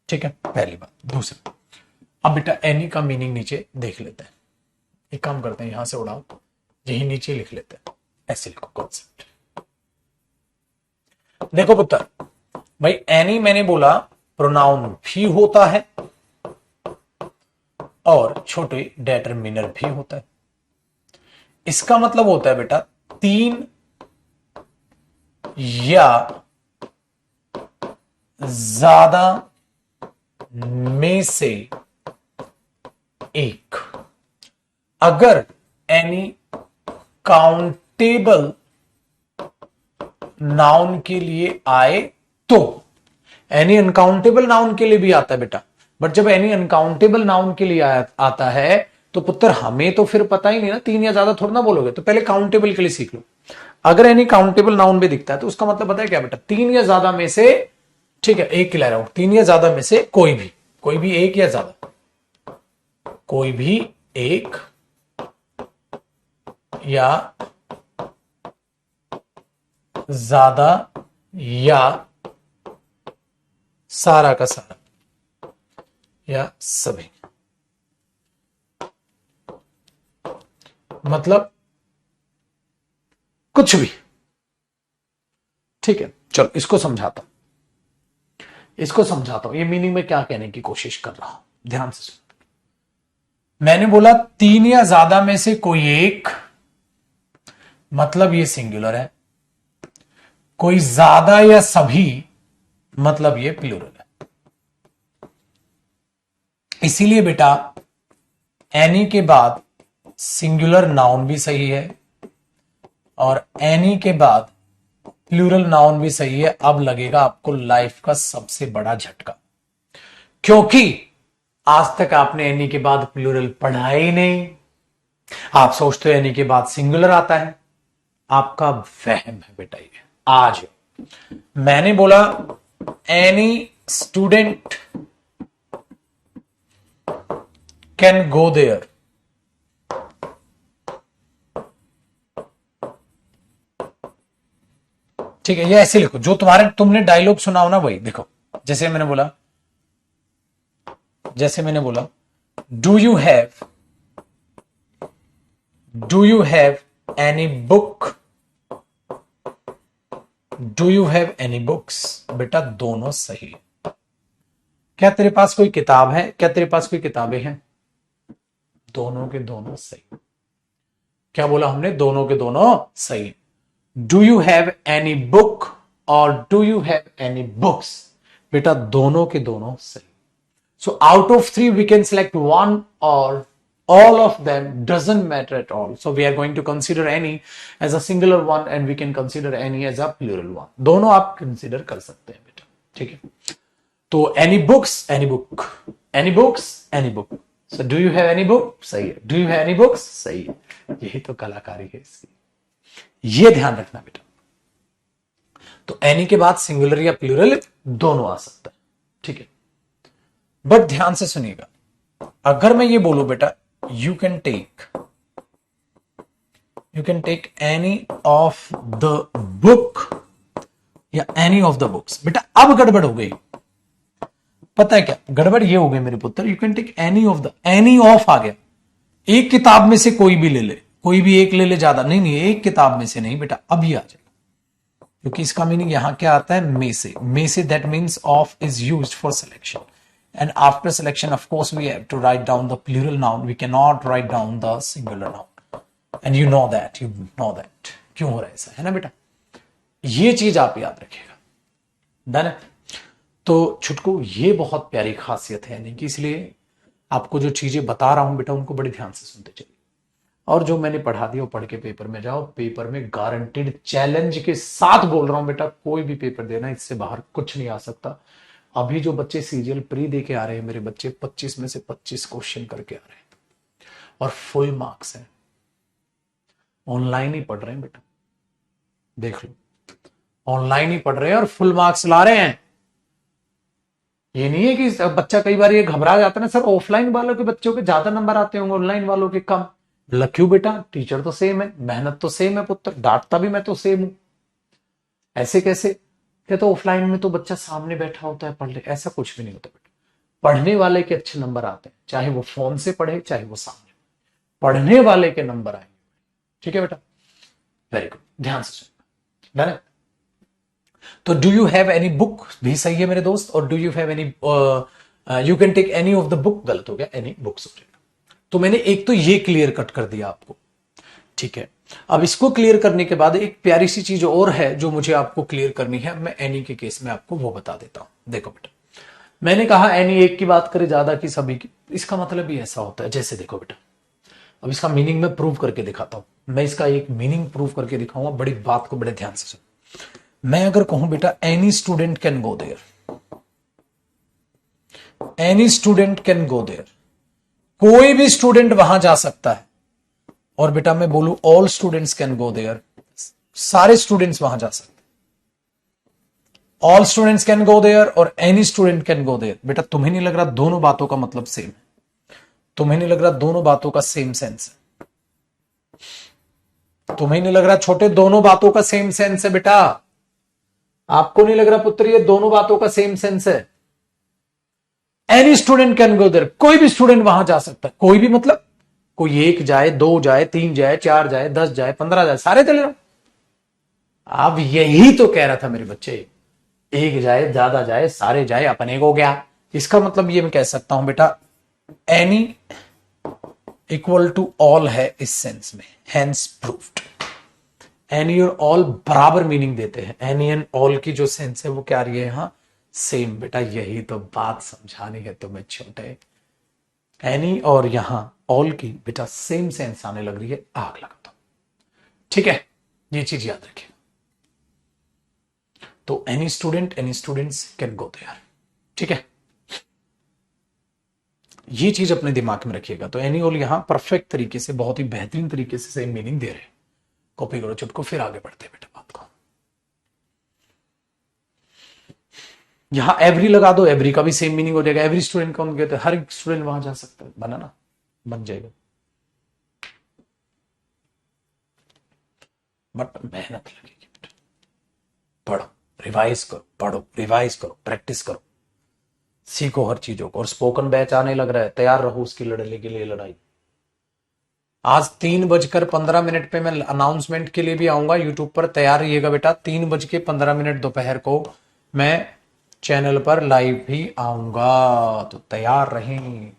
[SPEAKER 1] ठीक है, पहली बात। दूसरा, अब बेटा एनी का मीनिंग नीचे देख लेते हैं। एक काम करते हैं, यहां से उड़ाओ, यही नीचे लिख लेते हैं, ऐसे लिखो कॉन्सेप्ट। देखो पुत्र भाई, एनी मैंने बोला प्रोनाउन भी होता है और छोटे डिटरमिनर भी होता है। इसका मतलब होता है बेटा तीन या ज्यादा में से एक। अगर एनी काउंटेबल नाउन के लिए आए तो, एनी अनकाउंटेबल नाउन के लिए भी आता है बेटा, बट जब एनी अनकाउंटेबल नाउन के लिए आता है तो पुत्र हमें तो फिर पता ही नहीं ना, तीन या ज्यादा थोड़ा ना बोलोगे, तो पहले काउंटेबल के लिए सीख लो। अगर एनी काउंटेबल नाउन में दिखता है तो उसका मतलब पता है क्या बेटा, तीन या ज्यादा में से, ठीक है एक रहा हूं, तीन या ज्यादा में से कोई भी एक या ज्यादा, कोई भी एक या ज्यादा या सारा का सारा या सभी, मतलब कुछ भी। ठीक है, चलो इसको समझाता हूं, ये मीनिंग में क्या कहने की कोशिश कर रहा हूं, ध्यान से सुनो। मैंने बोला 3 या ज्यादा में से कोई एक, मतलब ये सिंगुलर है। कोई ज्यादा या सभी, मतलब ये प्लूरल है। इसीलिए बेटा एनी के बाद सिंगुलर नाउन भी सही है और एनी के बाद प्लूरल नाउन भी सही है। अब लगेगा आपको लाइफ का सबसे बड़ा झटका, क्योंकि आज तक आपने एनी के बाद प्लूरल पढ़ा ही नहीं। आप सोचते हो एनी के बाद सिंगुलर आता है, आपका वहम है बेटा ये। आज मैंने बोला any student can go there, ठीक है, ये ऐसे लिखो जो तुमने डायलॉग सुना हो ना वही देखो। जैसे मैंने बोला do you have any book, do you have any books, बेटा दोनों सही है। क्या तेरे पास कोई किताब है, क्या तेरे पास कोई किताबें हैं, दोनों के दोनों सही। क्या बोला हमने, दोनों के दोनों सही। Do you have any book और do you have any books, बेटा दोनों के दोनों सही। So out of 3 we can select 1 और all of them, doesn't matter at all. So we are going to consider any as a singular one and we can consider any as a plural one. दोनों आप consider कर सकते हैं बेटा, ठीक है। तो any books, any book, any books, any book. So do you have any book? सही है। Do you have any books? सही है। यही तो कलाकारी है इसकी, ये ध्यान रखना बेटा। तो any के बाद सिंगुलर या प्लूरल दोनों आ सकता है, ठीक है। बट ध्यान से सुनिएगा, अगर मैं ये बोलूं बेटा you can take any of the book या any of the books, बेटा अब गड़बड़ हो गई। पता है क्या गड़बड़ ये हो गई मेरे पुत्र, you can take any of the, any of आ गया, एक किताब में से कोई भी ले ले, कोई भी एक ले ले, ज्यादा नहीं, एक किताब में से नहीं बेटा, अब ये आ जाएगा। क्योंकि इसका मीनिंग यहां क्या आता है, में से, that means of is used for selection. And after selection, of course, we have to write down the plural noun. We cannot write down the singular noun. And you know that. क्यों हो रहा है ऐसा, है ना बेटा? ये चीज आप याद रखिएगा, डन है? तो छुटकू ये बहुत प्यारी खासियत है, यानी कि इसलिए आपको जो चीजें बता रहा हूं बेटा उनको बड़े ध्यान से सुनते चलिए। और जो मैंने पढ़ा दिया वो पढ़ के पेपर में जाओ। पेपर में गारंटेड चैलेंज के साथ बोल रहा हूं बेटा, कोई भी पेपर देना, इससे बाहर कुछ नहीं आ सकता। अभी जो बच्चे सीरियल प्री दे के आ रहे हैं मेरे बच्चे, 25 में से 25 क्वेश्चन करके आ रहे हैं और फुल मार्क्स हैं। ऑनलाइन ही पढ़ रहे हैं बेटा, देख लो, ऑनलाइन ही पढ़ रहे हैं और फुल मार्क्स ला रहे हैं। ये नहीं है कि बच्चा कई बार ये घबरा जाता है ना, सर ऑफलाइन वालों के बच्चों के ज्यादा नंबर आते होंगे, ऑनलाइन वालों के कम। क्यों बेटा, टीचर तो सेम है, मेहनत तो सेम है पुत्र, डांटता भी मैं तो सेम हूं, ऐसे कैसे? क्या तो ऑफलाइन में तो बच्चा सामने बैठा होता है पढ़ ले, ऐसा कुछ भी नहीं होता बेटा। पढ़ने वाले के अच्छे नंबर आते हैं, चाहे वो फोन से पढ़े चाहे वो सामने, पढ़ने वाले के नंबर आएंगे, ठीक है बेटा। वेरी गुड, ध्यान से सुनना, डन है? तो do you have any book भी सही है मेरे दोस्त, और do you have any, you can take any of the book गलत हो गया, एनी बुक्स हो जाएगा। तो मैंने एक तो ये क्लियर कट कर दिया आपको, ठीक है। अब इसको क्लियर करने के बाद एक प्यारी सी चीज और है जो मुझे आपको क्लियर करनी है, मैं एनी के केस में आपको वो बता देता हूं। देखो बेटा, मैंने कहा एनी एक की बात करे ज्यादा की सभी की, इसका मतलब भी ऐसा होता है। जैसे देखो बेटा, अब इसका मीनिंग मैं प्रूव करके दिखाता हूं, मैं इसका एक मीनिंग प्रूव करके दिखाऊंगा, बड़ी बात को बड़े ध्यान से सुनो। मैं अगर कहूं बेटा any student can go there, any student can go there, कोई भी स्टूडेंट वहां जा सकता है। और बेटा मैं बोलूं all students can go there, सारे स्टूडेंट्स वहां जा सकते, all students can go there और any student can go there. बेटा तुम्हें नहीं लग रहा दोनों बातों का मतलब सेम है? तुम्हें नहीं लग रहा दोनों बातों का सेम सेंस है? तुम्हें नहीं लग रहा छोटे दोनों बातों का सेम सेंस है बेटा? आपको नहीं लग रहा पुत्र ये दोनों बातों का सेम सेंस है? Any student can go there, कोई भी स्टूडेंट वहां जा सकता है। कोई भी मतलब कोई 1 जाए, 2 जाए, 3 जाए, 4 जाए, 10 जाए, 15 जाए, सारे चले जाओ। अब यही तो कह रहा था मेरे बच्चे, 1 जाए, ज्यादा जाए, सारे जाए, अपन एक हो गया। इसका मतलब ये मैं कह सकता हूं बेटा एनी इक्वल टू ऑल है इस सेंस में, हेंस प्रूव्ड। एनी और ऑल बराबर मीनिंग देते हैं। एनी एंड ऑल की जो सेंस है वो क्या रही है यहां? सेम। बेटा यही तो बात समझानी है तुम्हें छोटे। एनी और यहां ऑल की बेटा सेम सेंस आने लग रही है, आग लगा दो। ठीक है, ये चीज याद रखिए। तो any student, any students can go there. ठीक है, ये चीज अपने दिमाग में रखिएगा। तो एनी ऑल यहां परफेक्ट तरीके से, बहुत ही बेहतरीन तरीके से सेम मीनिंग दे रहे हैं। कॉपी करो चुटको, फिर आगे बढ़ते बेटा बात को। यहां एवरी लगा दो, एवरी का भी सेम मीनिंग हो जाएगा। एवरी स्टूडेंट कौन कहते हैं? हर एक स्टूडेंट वहां जा सकता है, बना ना, बन जाएगा। बट मेहनत लगेगी बेटा। पढ़ो, रिवाइज करो, पढ़ो, रिवाइज करो, प्रैक्टिस करो, सीखो हर चीजों को। और स्पोकन बैच आने लग रहा है, तैयार रहो उसकी लड़ने के लिए लड़ाई। आज 3:15 पे मैं अनाउंसमेंट के लिए भी आऊंगा यूट्यूब पर, तैयार रहिएगा बेटा। 3:15 दोपहर को मैं चैनल पर लाइव भी आऊंगा, तो तैयार रहें।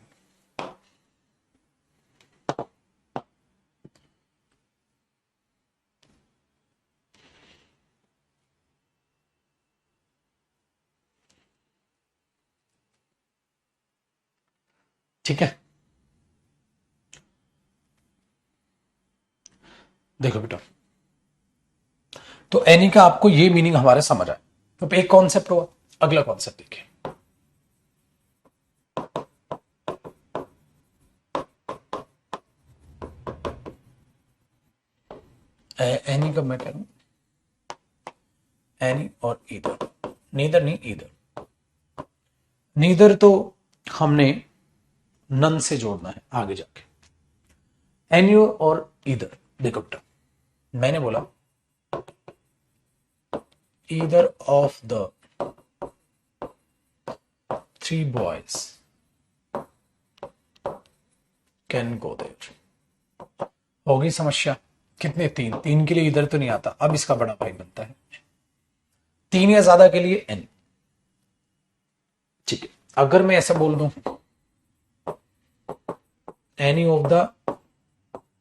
[SPEAKER 1] ठीक है, देखो बेटा, तो एनी का आपको ये मीनिंग हमारे समझ आए। तो एक कॉन्सेप्ट हुआ, अगला कॉन्सेप्ट देखिए। एनी का मैं कह रहा हूं एनी और ईदर, नीदर नहीं ईदर। नीदर तो हमने नन से जोड़ना है आगे जाके। एनी और ईदर, देखो बेटा, मैंने बोला either of the 3 boys can go there. होगी समस्या? कितने? 3। 3 के लिए इधर तो नहीं आता, अब इसका बड़ा भाई बनता है 3 या ज्यादा के लिए एन। ठीक है, अगर मैं ऐसा बोल दूं any of the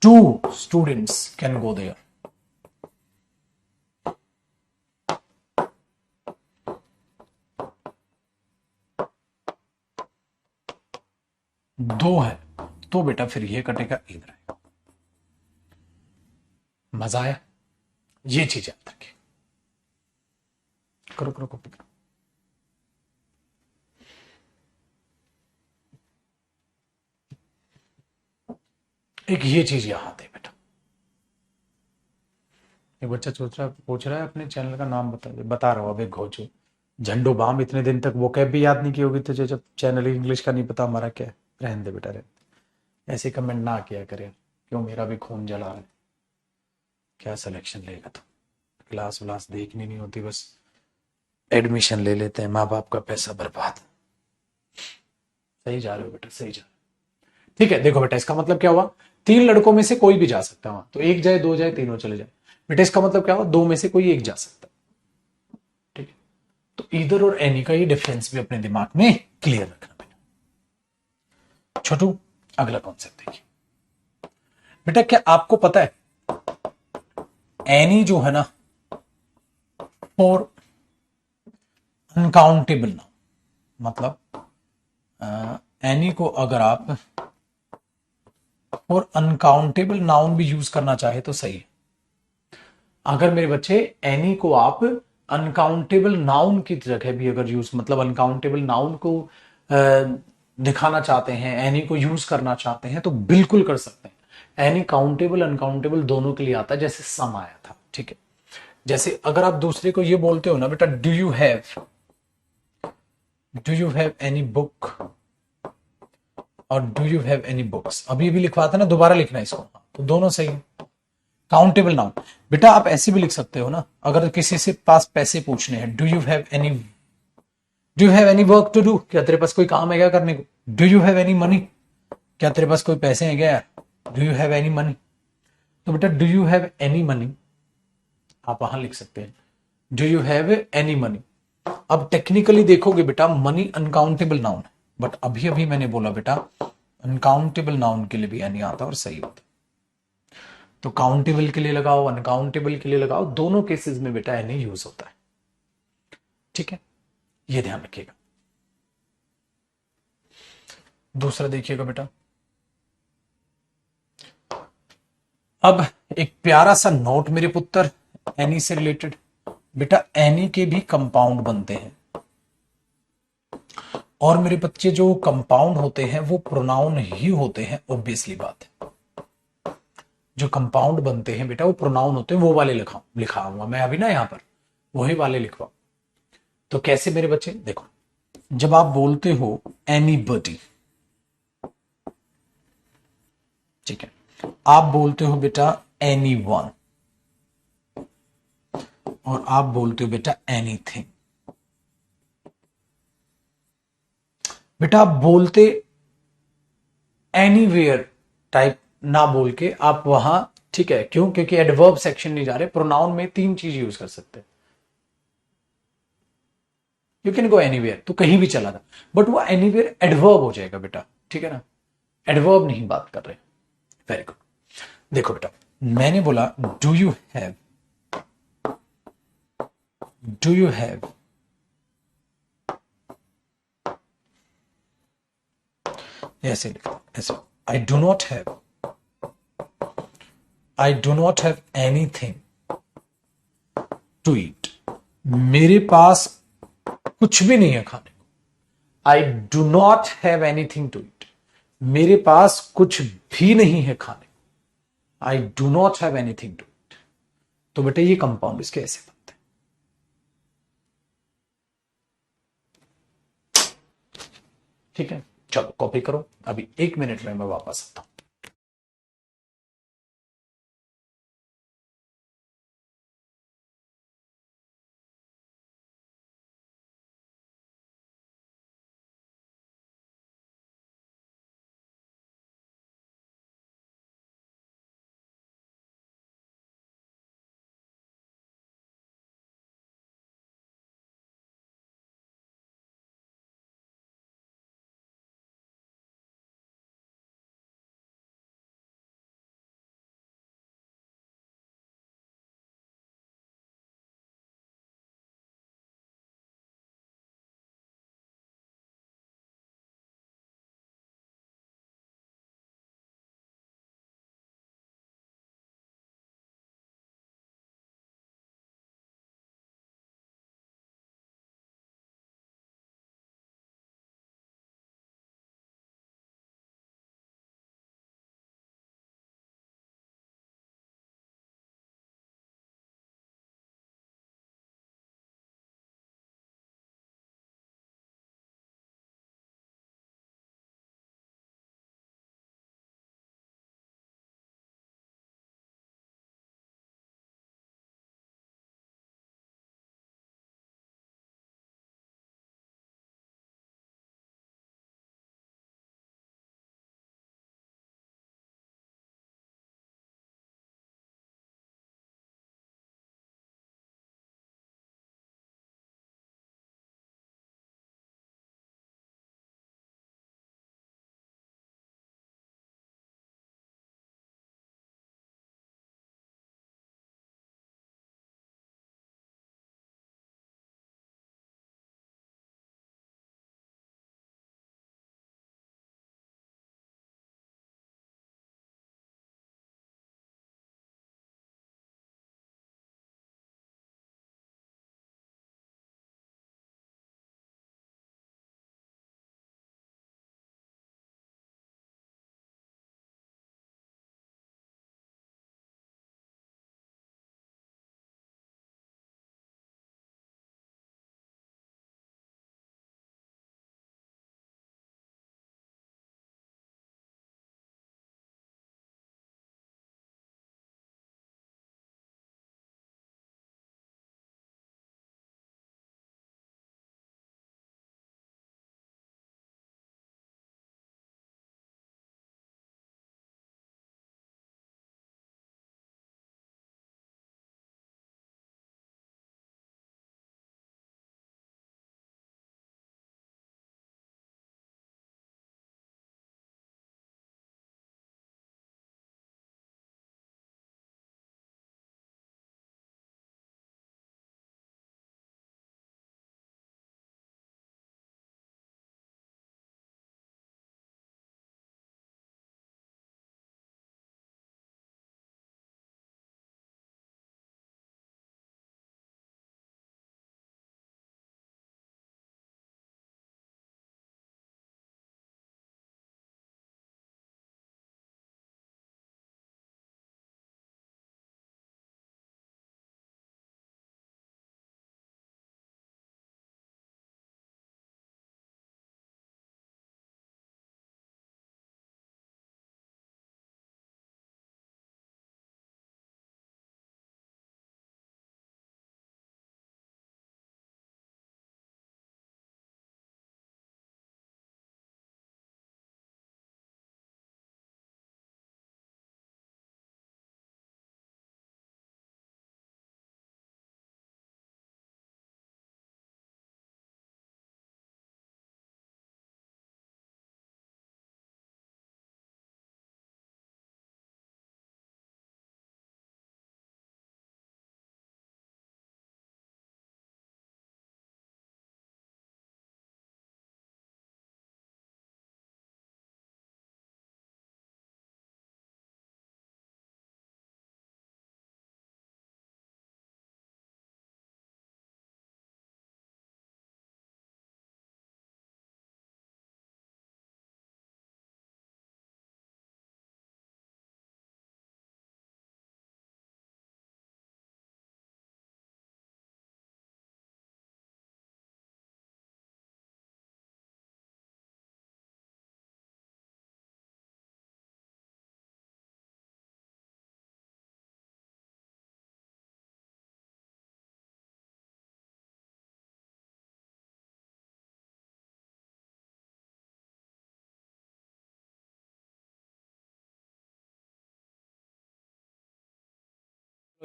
[SPEAKER 1] 2 students can go there, दो है तो बेटा फिर ये कटेगा इधर आएगा। मजा आया? ये चीज याद रखिए। करो करो कॉपी करो। एक ये चीज यहां दे बेटा। एक बच्चा पूछ रहा है अपने चैनल का नाम बता रहा हूं। अब एक घोचू झंडू बाम, इतने दिन तक वो कैब भी याद नहीं की होगी तुझे, जब चैनल इंग्लिश का नहीं पता हमारा क्या है। रहने दे बेटा, रहने। ऐसे कमेंट ना किया करे, क्यों मेरा भी खून जला है। क्या सिलेक्शन लेगा तो? क्लास व्लास देखनी नहीं होती, बस एडमिशन ले लेते हैं, माँ बाप का पैसा बर्बाद। सही जा रहे हो बेटा, सही जा रहे हो। ठीक है, देखो बेटा, इसका मतलब क्या हुआ? 3 लड़कों में से कोई भी जा सकता है वहां, तो 1 जाए, 2 जाए, तीनों चले जाए। बेटा इसका मतलब क्या हुआ? 2 में से कोई एक जा सकता है। ठीक है, तो ईदर और एनी का ये डिफरेंस भी अपने दिमाग में क्लियर रखना बेटा। छोटू, अगला कॉन्सेप्ट देखिए बेटा। क्या आपको पता है एनी जो है ना, फॉर अनकाउंटेबल नाउन, मतलब एनी को अगर आप और अनकाउंटेबल नाउन भी यूज करना चाहे तो सही है। अगर मेरे बच्चे एनी को आप अनकाउंटेबल नाउन की जगह भी अगर यूज, मतलब अनकाउंटेबल नाउन को दिखाना चाहते हैं, एनी को यूज करना चाहते हैं, तो बिल्कुल कर सकते हैं। एनी काउंटेबल अनकाउंटेबल दोनों के लिए आता है, जैसे सम आया था। ठीक है, जैसे अगर आप दूसरे को ये बोलते हो ना बेटा, do you have any book और do you have any books, अभी भी लिखवा था ना, दोबारा लिखना है इसको, तो दोनों सही है। काउंटेबल नाउन, बेटा आप ऐसे भी लिख सकते हो ना, अगर किसी से पास पैसे पूछने हैं, do you have any work to do, क्या तेरे पास कोई काम है क्या करने को। Do you have any money, क्या तेरे पास कोई पैसे हैं क्या यार। Do you have any money, तो बेटा do you have any money आप वहां लिख सकते हैं, do you have any money. अब टेक्निकली देखोगे बेटा, मनी अनकाउंटेबल नाउन है, बट अभी अभी मैंने बोला बेटा अनकाउंटेबल नाउन के लिए भी एनी आता और सही होता। तो काउंटेबल के लिए लगाओ, अनकाउंटेबल के लिए लगाओ, दोनों केसेस में बेटा एनी यूज होता है। ठीक है, ये ध्यान रखिएगा। दूसरा देखिएगा बेटा, अब एक प्यारा सा नोट मेरे पुत्र एनी से रिलेटेड। बेटा एनी के भी कंपाउंड बनते हैं, और मेरे बच्चे जो कंपाउंड होते हैं वो प्रोनाउन ही होते हैं, ऑब्वियसली बात है। जो कंपाउंड बनते हैं बेटा वो प्रोनाउन होते हैं, वो वाले लिखाऊंगा मैं अभी ना यहां पर, वही वाले लिखवा। तो कैसे मेरे बच्चे देखो, जब आप बोलते हो एनीबॉडी, ठीक है, आप बोलते हो बेटा एनीवन, और आप बोलते हो बेटा एनीथिंग। बेटा आप बोलते एनीवेयर टाइप ना बोल के आप वहां, ठीक है, क्यों, क्योंकि एडवर्ब सेक्शन नहीं जा रहे, प्रोनाउन में 3 चीज यूज कर सकते हैं। यू कैन गो एनीवेयर, तो कहीं भी चला था, बट वो एनीवेयर एडवर्ब हो जाएगा बेटा, ठीक है ना, एडवर्ब नहीं बात कर रहे। Very good. देखो बेटा, मैंने बोला डू यू हैव, ऐसे लिखो, ऐसे, I do not have, I do not have anything to eat, मेरे पास कुछ भी नहीं है खाने को। I do not have anything to eat, मेरे पास कुछ भी नहीं है खाने को। I do not have anything to eat. तो बेटा ये कंपाउंड इसके ऐसे बनते हैं। ठीक है, चलो कॉपी करो, अभी 1 मिनट में मैं वापस आता हूं।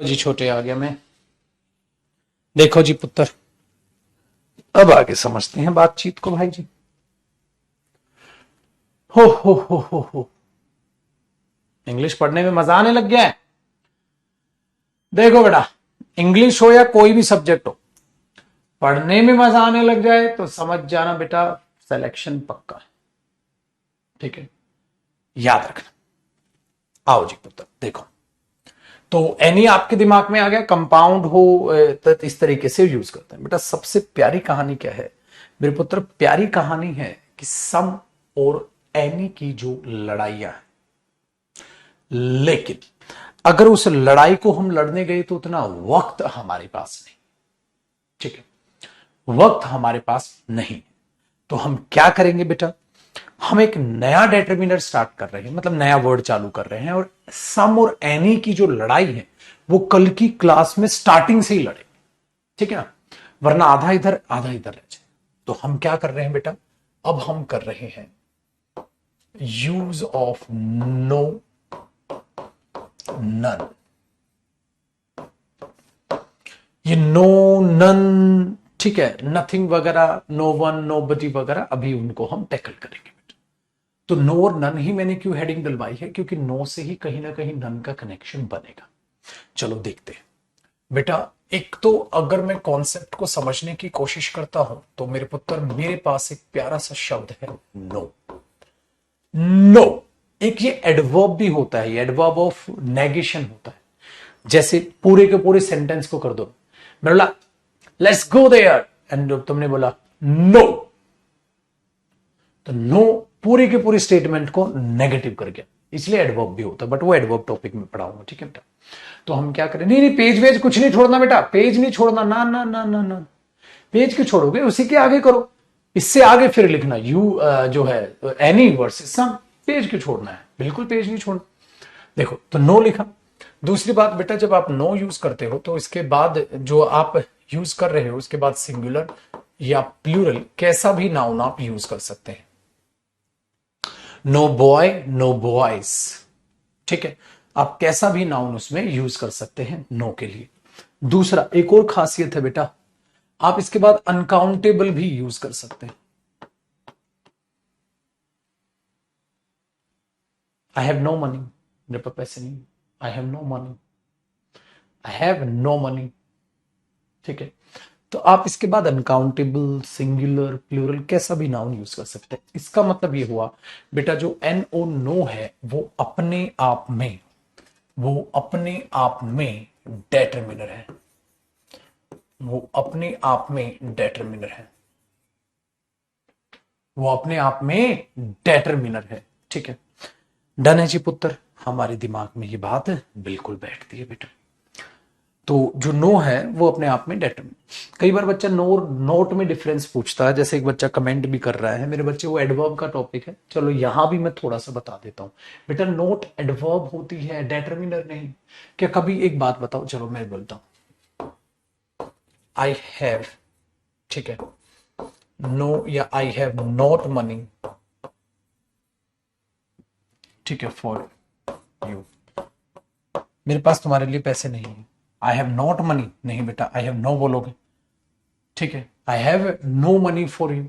[SPEAKER 1] जी छोटे आ गया मैं। देखो जी पुत्र, अब आगे समझते हैं बातचीत को भाई जी। हो इंग्लिश पढ़ने में मजा आने लग गया है। देखो बेटा, इंग्लिश हो या कोई भी सब्जेक्ट हो, पढ़ने में मजा आने लग जाए तो समझ जाना बेटा सिलेक्शन पक्का है। ठीक है, याद रखना। आओ जी पुत्र देखो, तो एनी आपके दिमाग में आ गया, कंपाउंड हो तो इस तरीके से यूज करते हैं बेटा। सबसे प्यारी कहानी क्या है मेरे पुत्र? प्यारी कहानी है कि सम और एनी की जो लड़ाइयां हैं, लेकिन अगर उस लड़ाई को हम लड़ने गए तो उतना वक्त हमारे पास नहीं। ठीक है, वक्त हमारे पास नहीं। तो हम क्या करेंगे बेटा? हम एक नया डिटरमिनर स्टार्ट कर रहे हैं, मतलब नया वर्ड चालू कर रहे हैं, और सम और एनी की जो लड़ाई है वो कल की क्लास में स्टार्टिंग से ही लड़ेंगे। ठीक है ना, वरना आधा इधर आधा इधर रह जाए। तो हम क्या कर रहे हैं बेटा? अब हम कर रहे हैं यूज ऑफ नो नन। ये नो नन, ठीक है, नथिंग वगैरह, नो वन नो बडी वगैरह, अभी उनको हम टैकल करेंगे बेटा। तो नो और नन ही मैंने क्यों हेडिंग डलवाई है? क्योंकि नो से ही कहीं ना कहीं नन का कनेक्शन बनेगा। चलो देखते हैं बेटा। एक तो अगर मैं कॉन्सेप्ट को समझने की कोशिश करता हूं तो मेरे पुत्र, मेरे पास एक प्यारा सा शब्द है नो। नो एक ये एडवर्ब भी होता है, ये एडवर्ब ऑफ नेगेशन होता है। जैसे पूरे के पूरे सेंटेंस को कर दो, मैं बोला लेट्स गो देयर एंड तुमने बोला नो, तो नो पूरे के पूरे स्टेटमेंट को नेगेटिव कर गया, इसलिए एडवर्ब भी होता है। बट वो एडवर्ब टॉपिक में पढ़ाऊंगा। ठीक है बेटा, तो हम क्या करें? नहीं नहीं, पेज वेज कुछ नहीं छोड़ना बेटा, पेज नहीं छोड़ना, ना ना ना ना ना। पेज क्यों छोड़ोगे? उसी के आगे करो, इससे आगे फिर लिखना यू जो है एनी वर्सेस सम। पेज क्यों छोड़ना है? बिल्कुल पेज नहीं छोड़ना। देखो, तो नो लिखा। दूसरी बात बेटा, जब आप नो यूज करते हो तो इसके बाद जो आप यूज कर रहे हो उसके बाद सिंगुलर या प्लूरल कैसा भी नाउन आप यूज कर सकते हैं। नो बॉय नो बॉयज, ठीक है, आप कैसा भी नाउन उसमें यूज कर सकते हैं नो के लिए। दूसरा, एक और खासियत है बेटा, आप इसके बाद अनकाउंटेबल भी यूज कर सकते हैं। आई हैव नो मनी, मेरे पास पैसे नहीं, I have no money, I have no money. ठीक है, तो आप इसके बाद अनकाउंटेबल, सिंगुलर, प्लूरल कैसा भी नाउन यूज कर सकते हैं। इसका मतलब ये हुआ बेटा, जो एन ओ नो है वो अपने आप में डेटरमिनर है, वो अपने आप में डेटरमिनर है, वो अपने आप में डेटरमिनर है। ठीक है, डन है जी पुत्र, हमारे दिमाग में ये बात बिल्कुल बैठती है बेटा। तो जो नो है वो अपने आप में डेटरमिन। कई बार बच्चा नो और नोट में डिफरेंस पूछता है, जैसे एक बच्चा कमेंट भी कर रहा है मेरे बच्चे, वो एडवर्ब का टॉपिक है। चलो यहां भी मैं थोड़ा सा बता देता हूं बेटा, नोट एडवर्ब होती है, डेटरमिनर नहीं। क्या कभी एक बात बताओ, चलो मैं बोलता हूं, आई हैव, ठीक है, नो या आई हैव नॉट मनी, ठीक है, फॉर यू, मेरे पास तुम्हारे लिए पैसे नहीं है। आई हैव नॉट मनी, नहीं बेटा, आई हैव नो बोलोगे। ठीक है, I have no money for you.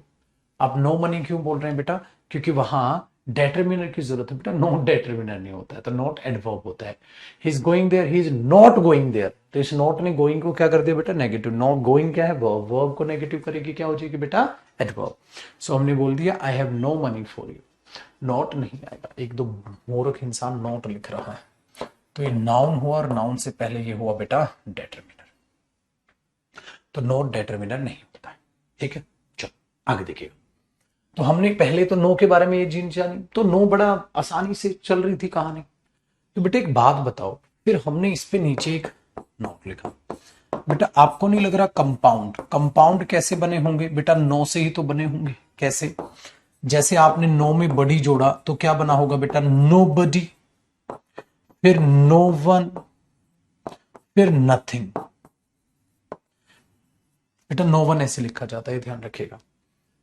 [SPEAKER 1] आप नो मनी क्यों बोल रहे हैं बेटा? क्योंकि वहां डेटरमिनर की जरूरत है बेटा, नॉट डेटरमिनर नहीं होता है, तो नॉट एडवर्ब होता है। He is going there, he is not going there, तो इस नॉट ने गोइंग को क्या कर दिया बेटा? नेगेटिव। नॉट गोइंग क्या है? वर्ब, वर्ब को नेगेटिव करेगी, क्या हो जाएगी बेटा? एडवर्ब। सो हमने बोल दिया I have no money for you, not नहीं आएगा। एक दो मूर्ख इंसान नॉट लिख रहा है, तो ये नाउन हुआ और नाउन से पहले ये हुआ बेटा डेटरमिनर, तो नॉट डेटरमिनर नहीं होता है। ठीक है, चलो आगे देखिएगा। तो हमने पहले तो नो के बारे में ये जीन जानी, तो नो बड़ा आसानी से चल रही थी कहानी। तो बेटा एक बात बताओ, फिर हमने इस पे नीचे एक नोट लिखा। बेटा आपको नहीं लग रहा कंपाउंड, कंपाउंड कैसे बने होंगे बेटा? नो से ही तो बने होंगे। कैसे? जैसे आपने नो में बडी जोड़ा तो क्या बना होगा बेटा? नो बडी, फिर नो वन, फिर नथिंग। बेटा नो वन ऐसे लिखा जाता है, ध्यान रखिएगा।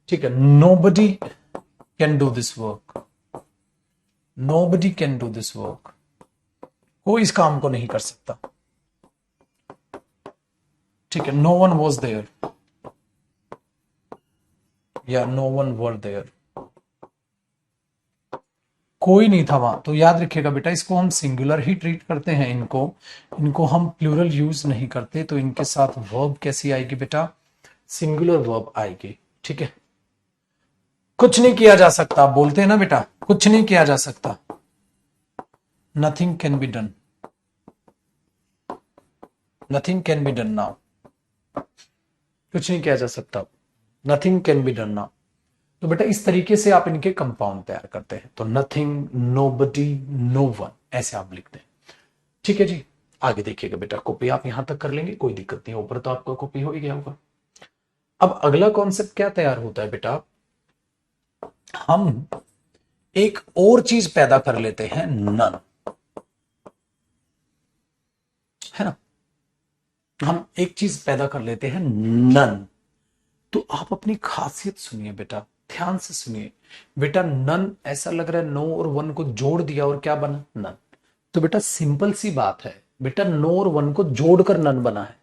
[SPEAKER 1] ठीक है, nobody can do this work, nobody can do this work, कोई इस काम को नहीं कर सकता। ठीक है, नो वन वॉज देयर या नो वन वर देयर, कोई नहीं था वहां। तो याद रखिएगा बेटा, इसको हम सिंगुलर ही ट्रीट करते हैं, इनको हम प्लूरल यूज नहीं करते। तो इनके साथ वर्ब कैसी आएगी बेटा, सिंगुलर वर्ब आएगी। ठीक है, कुछ नहीं किया जा सकता, बोलते हैं ना बेटा, कुछ नहीं किया जा सकता, nothing can be done, nothing can be done now, कुछ नहीं किया जा सकता, nothing can be done now. तो बेटा इस तरीके से आप इनके कंपाउंड तैयार करते हैं। तो नथिंग, नोबडी, नो वन, ऐसे आप लिखते हैं। ठीक है जी, आगे देखिएगा बेटा, कॉपी आप यहां तक कर लेंगे, कोई दिक्कत नहीं, ऊपर तो आपका कॉपी हो ही गया होगा। अब अगला कॉन्सेप्ट क्या तैयार होता है बेटा, हम एक और चीज पैदा कर लेते हैं, नन, है ना, हम एक चीज पैदा कर लेते हैं, नन। तो आप अपनी खासियत सुनिए बेटा, ध्यान से सुनिए बेटा। नन, ऐसा लग रहा है नो और वन को जोड़ दिया और क्या बना, नन। तो बेटा सिंपल सी बात है बेटा, नो और वन को जोड़कर नन बना है।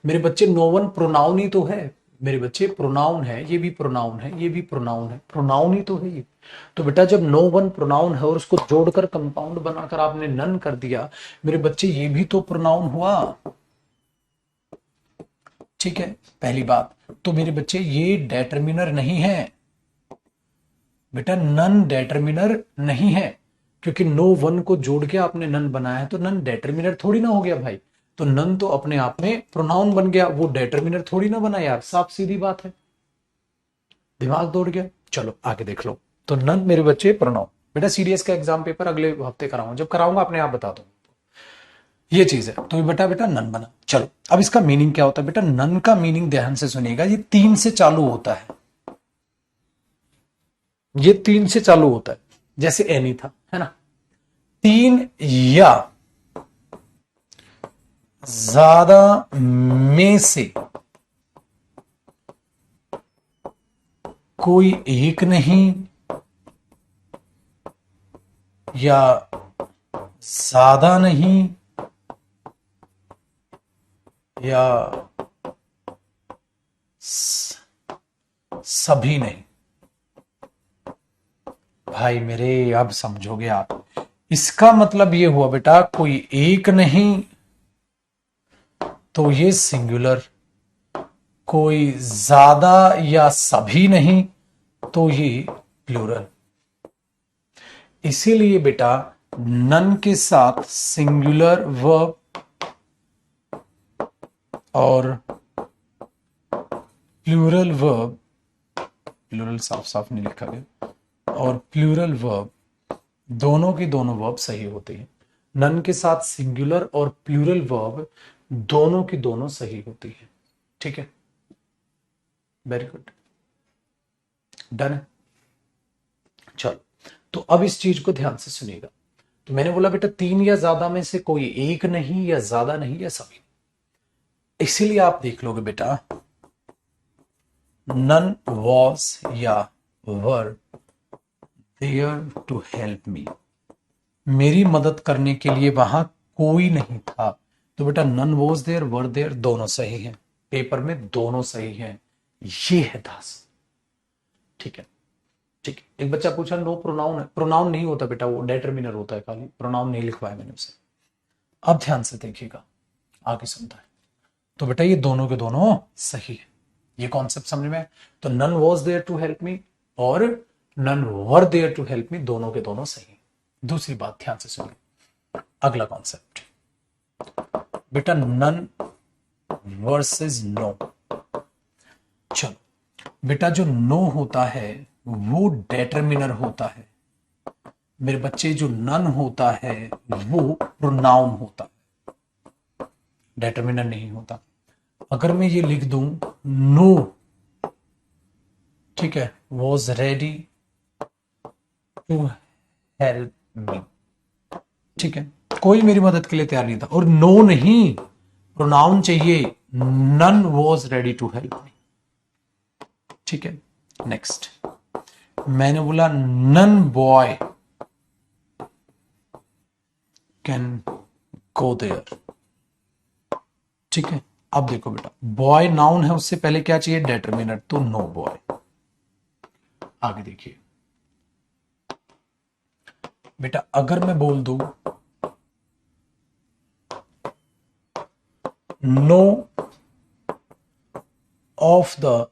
[SPEAKER 1] मेरे बच्चे, नो वन प्रोनाउन ही तो है, मेरे बच्चे प्रोनाउन है, ये भी प्रोनाउन है, ये भी प्रोनाउन है, प्रोनाउन ही तो है ये। तो बेटा जब नो वन प्रोनाउन है और उसको जोड़कर कंपाउंड बनाकर आपने नन कर दिया, मेरे बच्चे ये भी तो प्रोनाउन हुआ। ठीक है, पहली बात तो मेरे बच्चे ये डेटर्मिनर नहीं है बेटा, नन डेटर्मिनर नहीं है, क्योंकि नो वन को जोड़ के आपने नन बनाया है, तो नन डेटर्मिनर थोड़ी ना हो गया भाई। तो नन तो अपने आप में प्रोनाउन बन गया, वो डेटर्मिनर थोड़ी ना बना यार, साफ सीधी बात है, दिमाग दौड़ गया। चलो आगे देख लो। तो नन मेरे बच्चे प्रोनाउन। बेटा सीडीएस का एग्जाम पेपर अगले हफ्ते कराऊंगा, जब कराऊंगा अपने आप बता दो, ये चीज है। तो बेटा बेटा नन बना। चलो अब इसका मीनिंग क्या होता है बेटा, नन का मीनिंग ध्यान से सुनिएगा, ये 3 से चालू होता है, ये 3 से चालू होता है, जैसे एनी था, है ना। 3 या ज्यादा में से कोई एक नहीं, या ज्यादा नहीं, या सभी नहीं। भाई मेरे अब समझोगे आप, इसका मतलब ये हुआ बेटा, कोई एक नहीं तो ये सिंगुलर, कोई ज्यादा या सभी नहीं तो ये प्लूरल। इसीलिए बेटा नन के साथ सिंगुलर वर्ब और प्लूरल वर्ब, प्लूरल साफ साफ नहीं लिखा गया, और प्लूरल वर्ब, दोनों की दोनों वर्ब सही होती है। नन के साथ सिंगुलर और प्लूरल वर्ब दोनों की दोनों सही होती है। ठीक है, वेरी गुड, डन है। चलो तो अब इस चीज को ध्यान से सुनिएगा। तो मैंने बोला बेटा 3 या ज्यादा में से कोई एक नहीं, या ज्यादा नहीं, या सभी। इसीलिए आप देख लोगे बेटा, नन वॉज या were there to help me, मेरी मदद करने के लिए वहां कोई नहीं था। तो बेटा none was there, were there, दोनों सही हैं, पेपर में दोनों सही हैं, ये है दास। ठीक है, ठीक है। एक बच्चा पूछा नो प्रोनाउन है, प्रोनाउन नहीं होता बेटा, वो डेटर्मिनर होता है, खाली प्रोनाउन नहीं लिखवाया मैंने उसे। अब ध्यान से देखिएगा, आगे सुनता है। तो बेटा ये दोनों के दोनों सही है, ये कॉन्सेप्ट समझ में है। तो none was there to help me और none were there to help me, दोनों के दोनों सही है। दूसरी बात ध्यान से सुनिए, अगला कॉन्सेप्ट बेटा, नन वर्सेस नो। चलो बेटा जो नो होता है वो डेटर्मिनर होता है, मेरे बच्चे जो नन होता है वो प्रोनाउन होता है, डेटर्मिनर नहीं होता। अगर मैं ये लिख दूं नो, ठीक है, was ready to help me, ठीक है, कोई मेरी मदद के लिए तैयार नहीं था, और नो नहीं, प्रोनाउन चाहिए, none was ready to help me. ठीक है, नेक्स्ट मैंने बोला none boy can go there. ठीक है, अब देखो बेटा, बॉय नाउन है, उससे पहले क्या चाहिए, डेटर्मिनर, तो नो बॉय। आगे देखिए बेटा, अगर मैं बोल दूं नो ऑफ द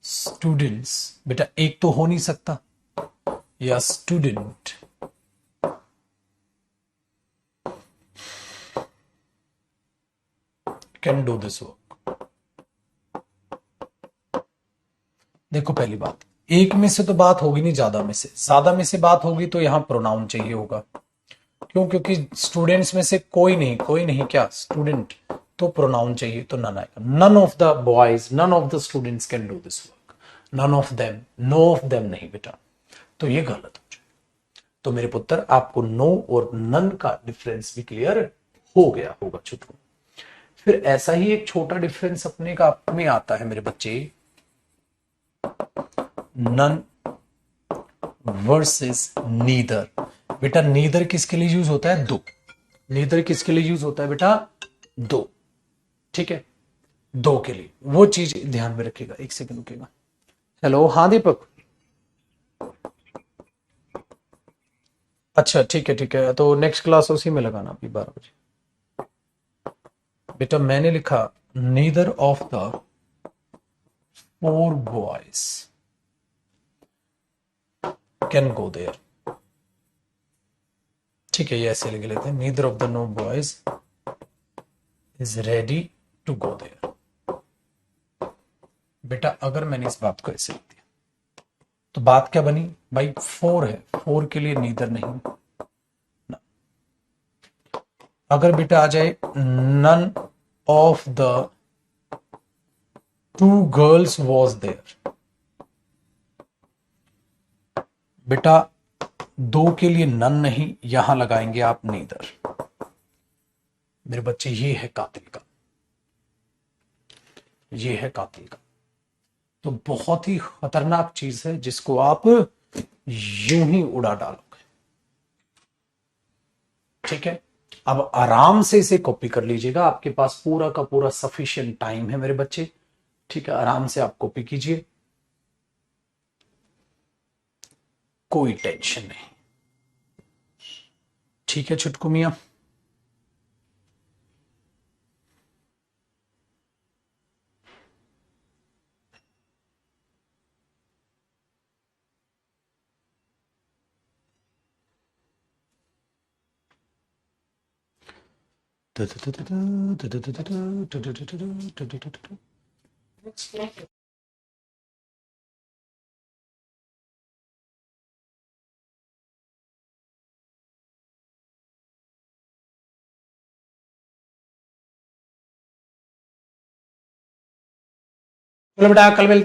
[SPEAKER 1] स्टूडेंट्स, बेटा एक तो हो नहीं सकता, या student can do this work. देखो पहली बात, एक में से तो बात होगी नहीं, ज्यादा में से बात होगी तो यहां प्रोनाउन चाहिए होगा। क्यों? क्योंकि स्टूडेंट्स में से कोई नहीं क्या, स्टूडेंट, तो प्रोनाउन चाहिए, तो नन आएगा। None of the boys, none of the students can do this work, none of them, no of them नहीं बेटा, तो ये गलत हो जाए। तो मेरे पुत्र, आपको नो और नन का डिफरेंस भी क्लियर हो गया होगा छुटकू। फिर ऐसा ही एक छोटा डिफरेंस अपने का में आता है मेरे बच्चे, नन वर्सेस नीदर। बेटा नीदर किसके लिए यूज होता है, दो। नीदर किसके लिए यूज होता है बेटा, दो। ठीक है, दो के लिए, वो चीज ध्यान में रखिएगा। एक सेकंड रुकेगा। हेलो, हाँ दीपक। अच्छा ठीक है, तो नेक्स्ट क्लास उसी में लगाना अभी 12 बजे। बेटा मैंने लिखा neither of the four boys can go there. ठीक है, ये ऐसे लिख लेते हैं, neither of the no boys is ready to go there. बेटा अगर मैंने इस बात को ऐसे लिख दिया तो बात क्या बनी भाई, फोर है, फोर के लिए नीदर नहीं ना। अगर बेटा आ जाए none of the two girls was there, बेटा दो के लिए नन नहीं, यहां लगाएंगे आप नीदर। मेरे बच्चे ये है कातिल का, ये है कातिल का। तो बहुत ही खतरनाक चीज है जिसको आप यूं ही उड़ा डालोगे। ठीक है, अब आराम से इसे कॉपी कर लीजिएगा, आपके पास पूरा का पूरा सफिशिएंट टाइम है मेरे बच्चे। ठीक है, आराम से आप कॉपी कीजिए, कोई टेंशन नहीं। ठीक है छुटकू मियां। चलो बेटा, कल मिलते हैं।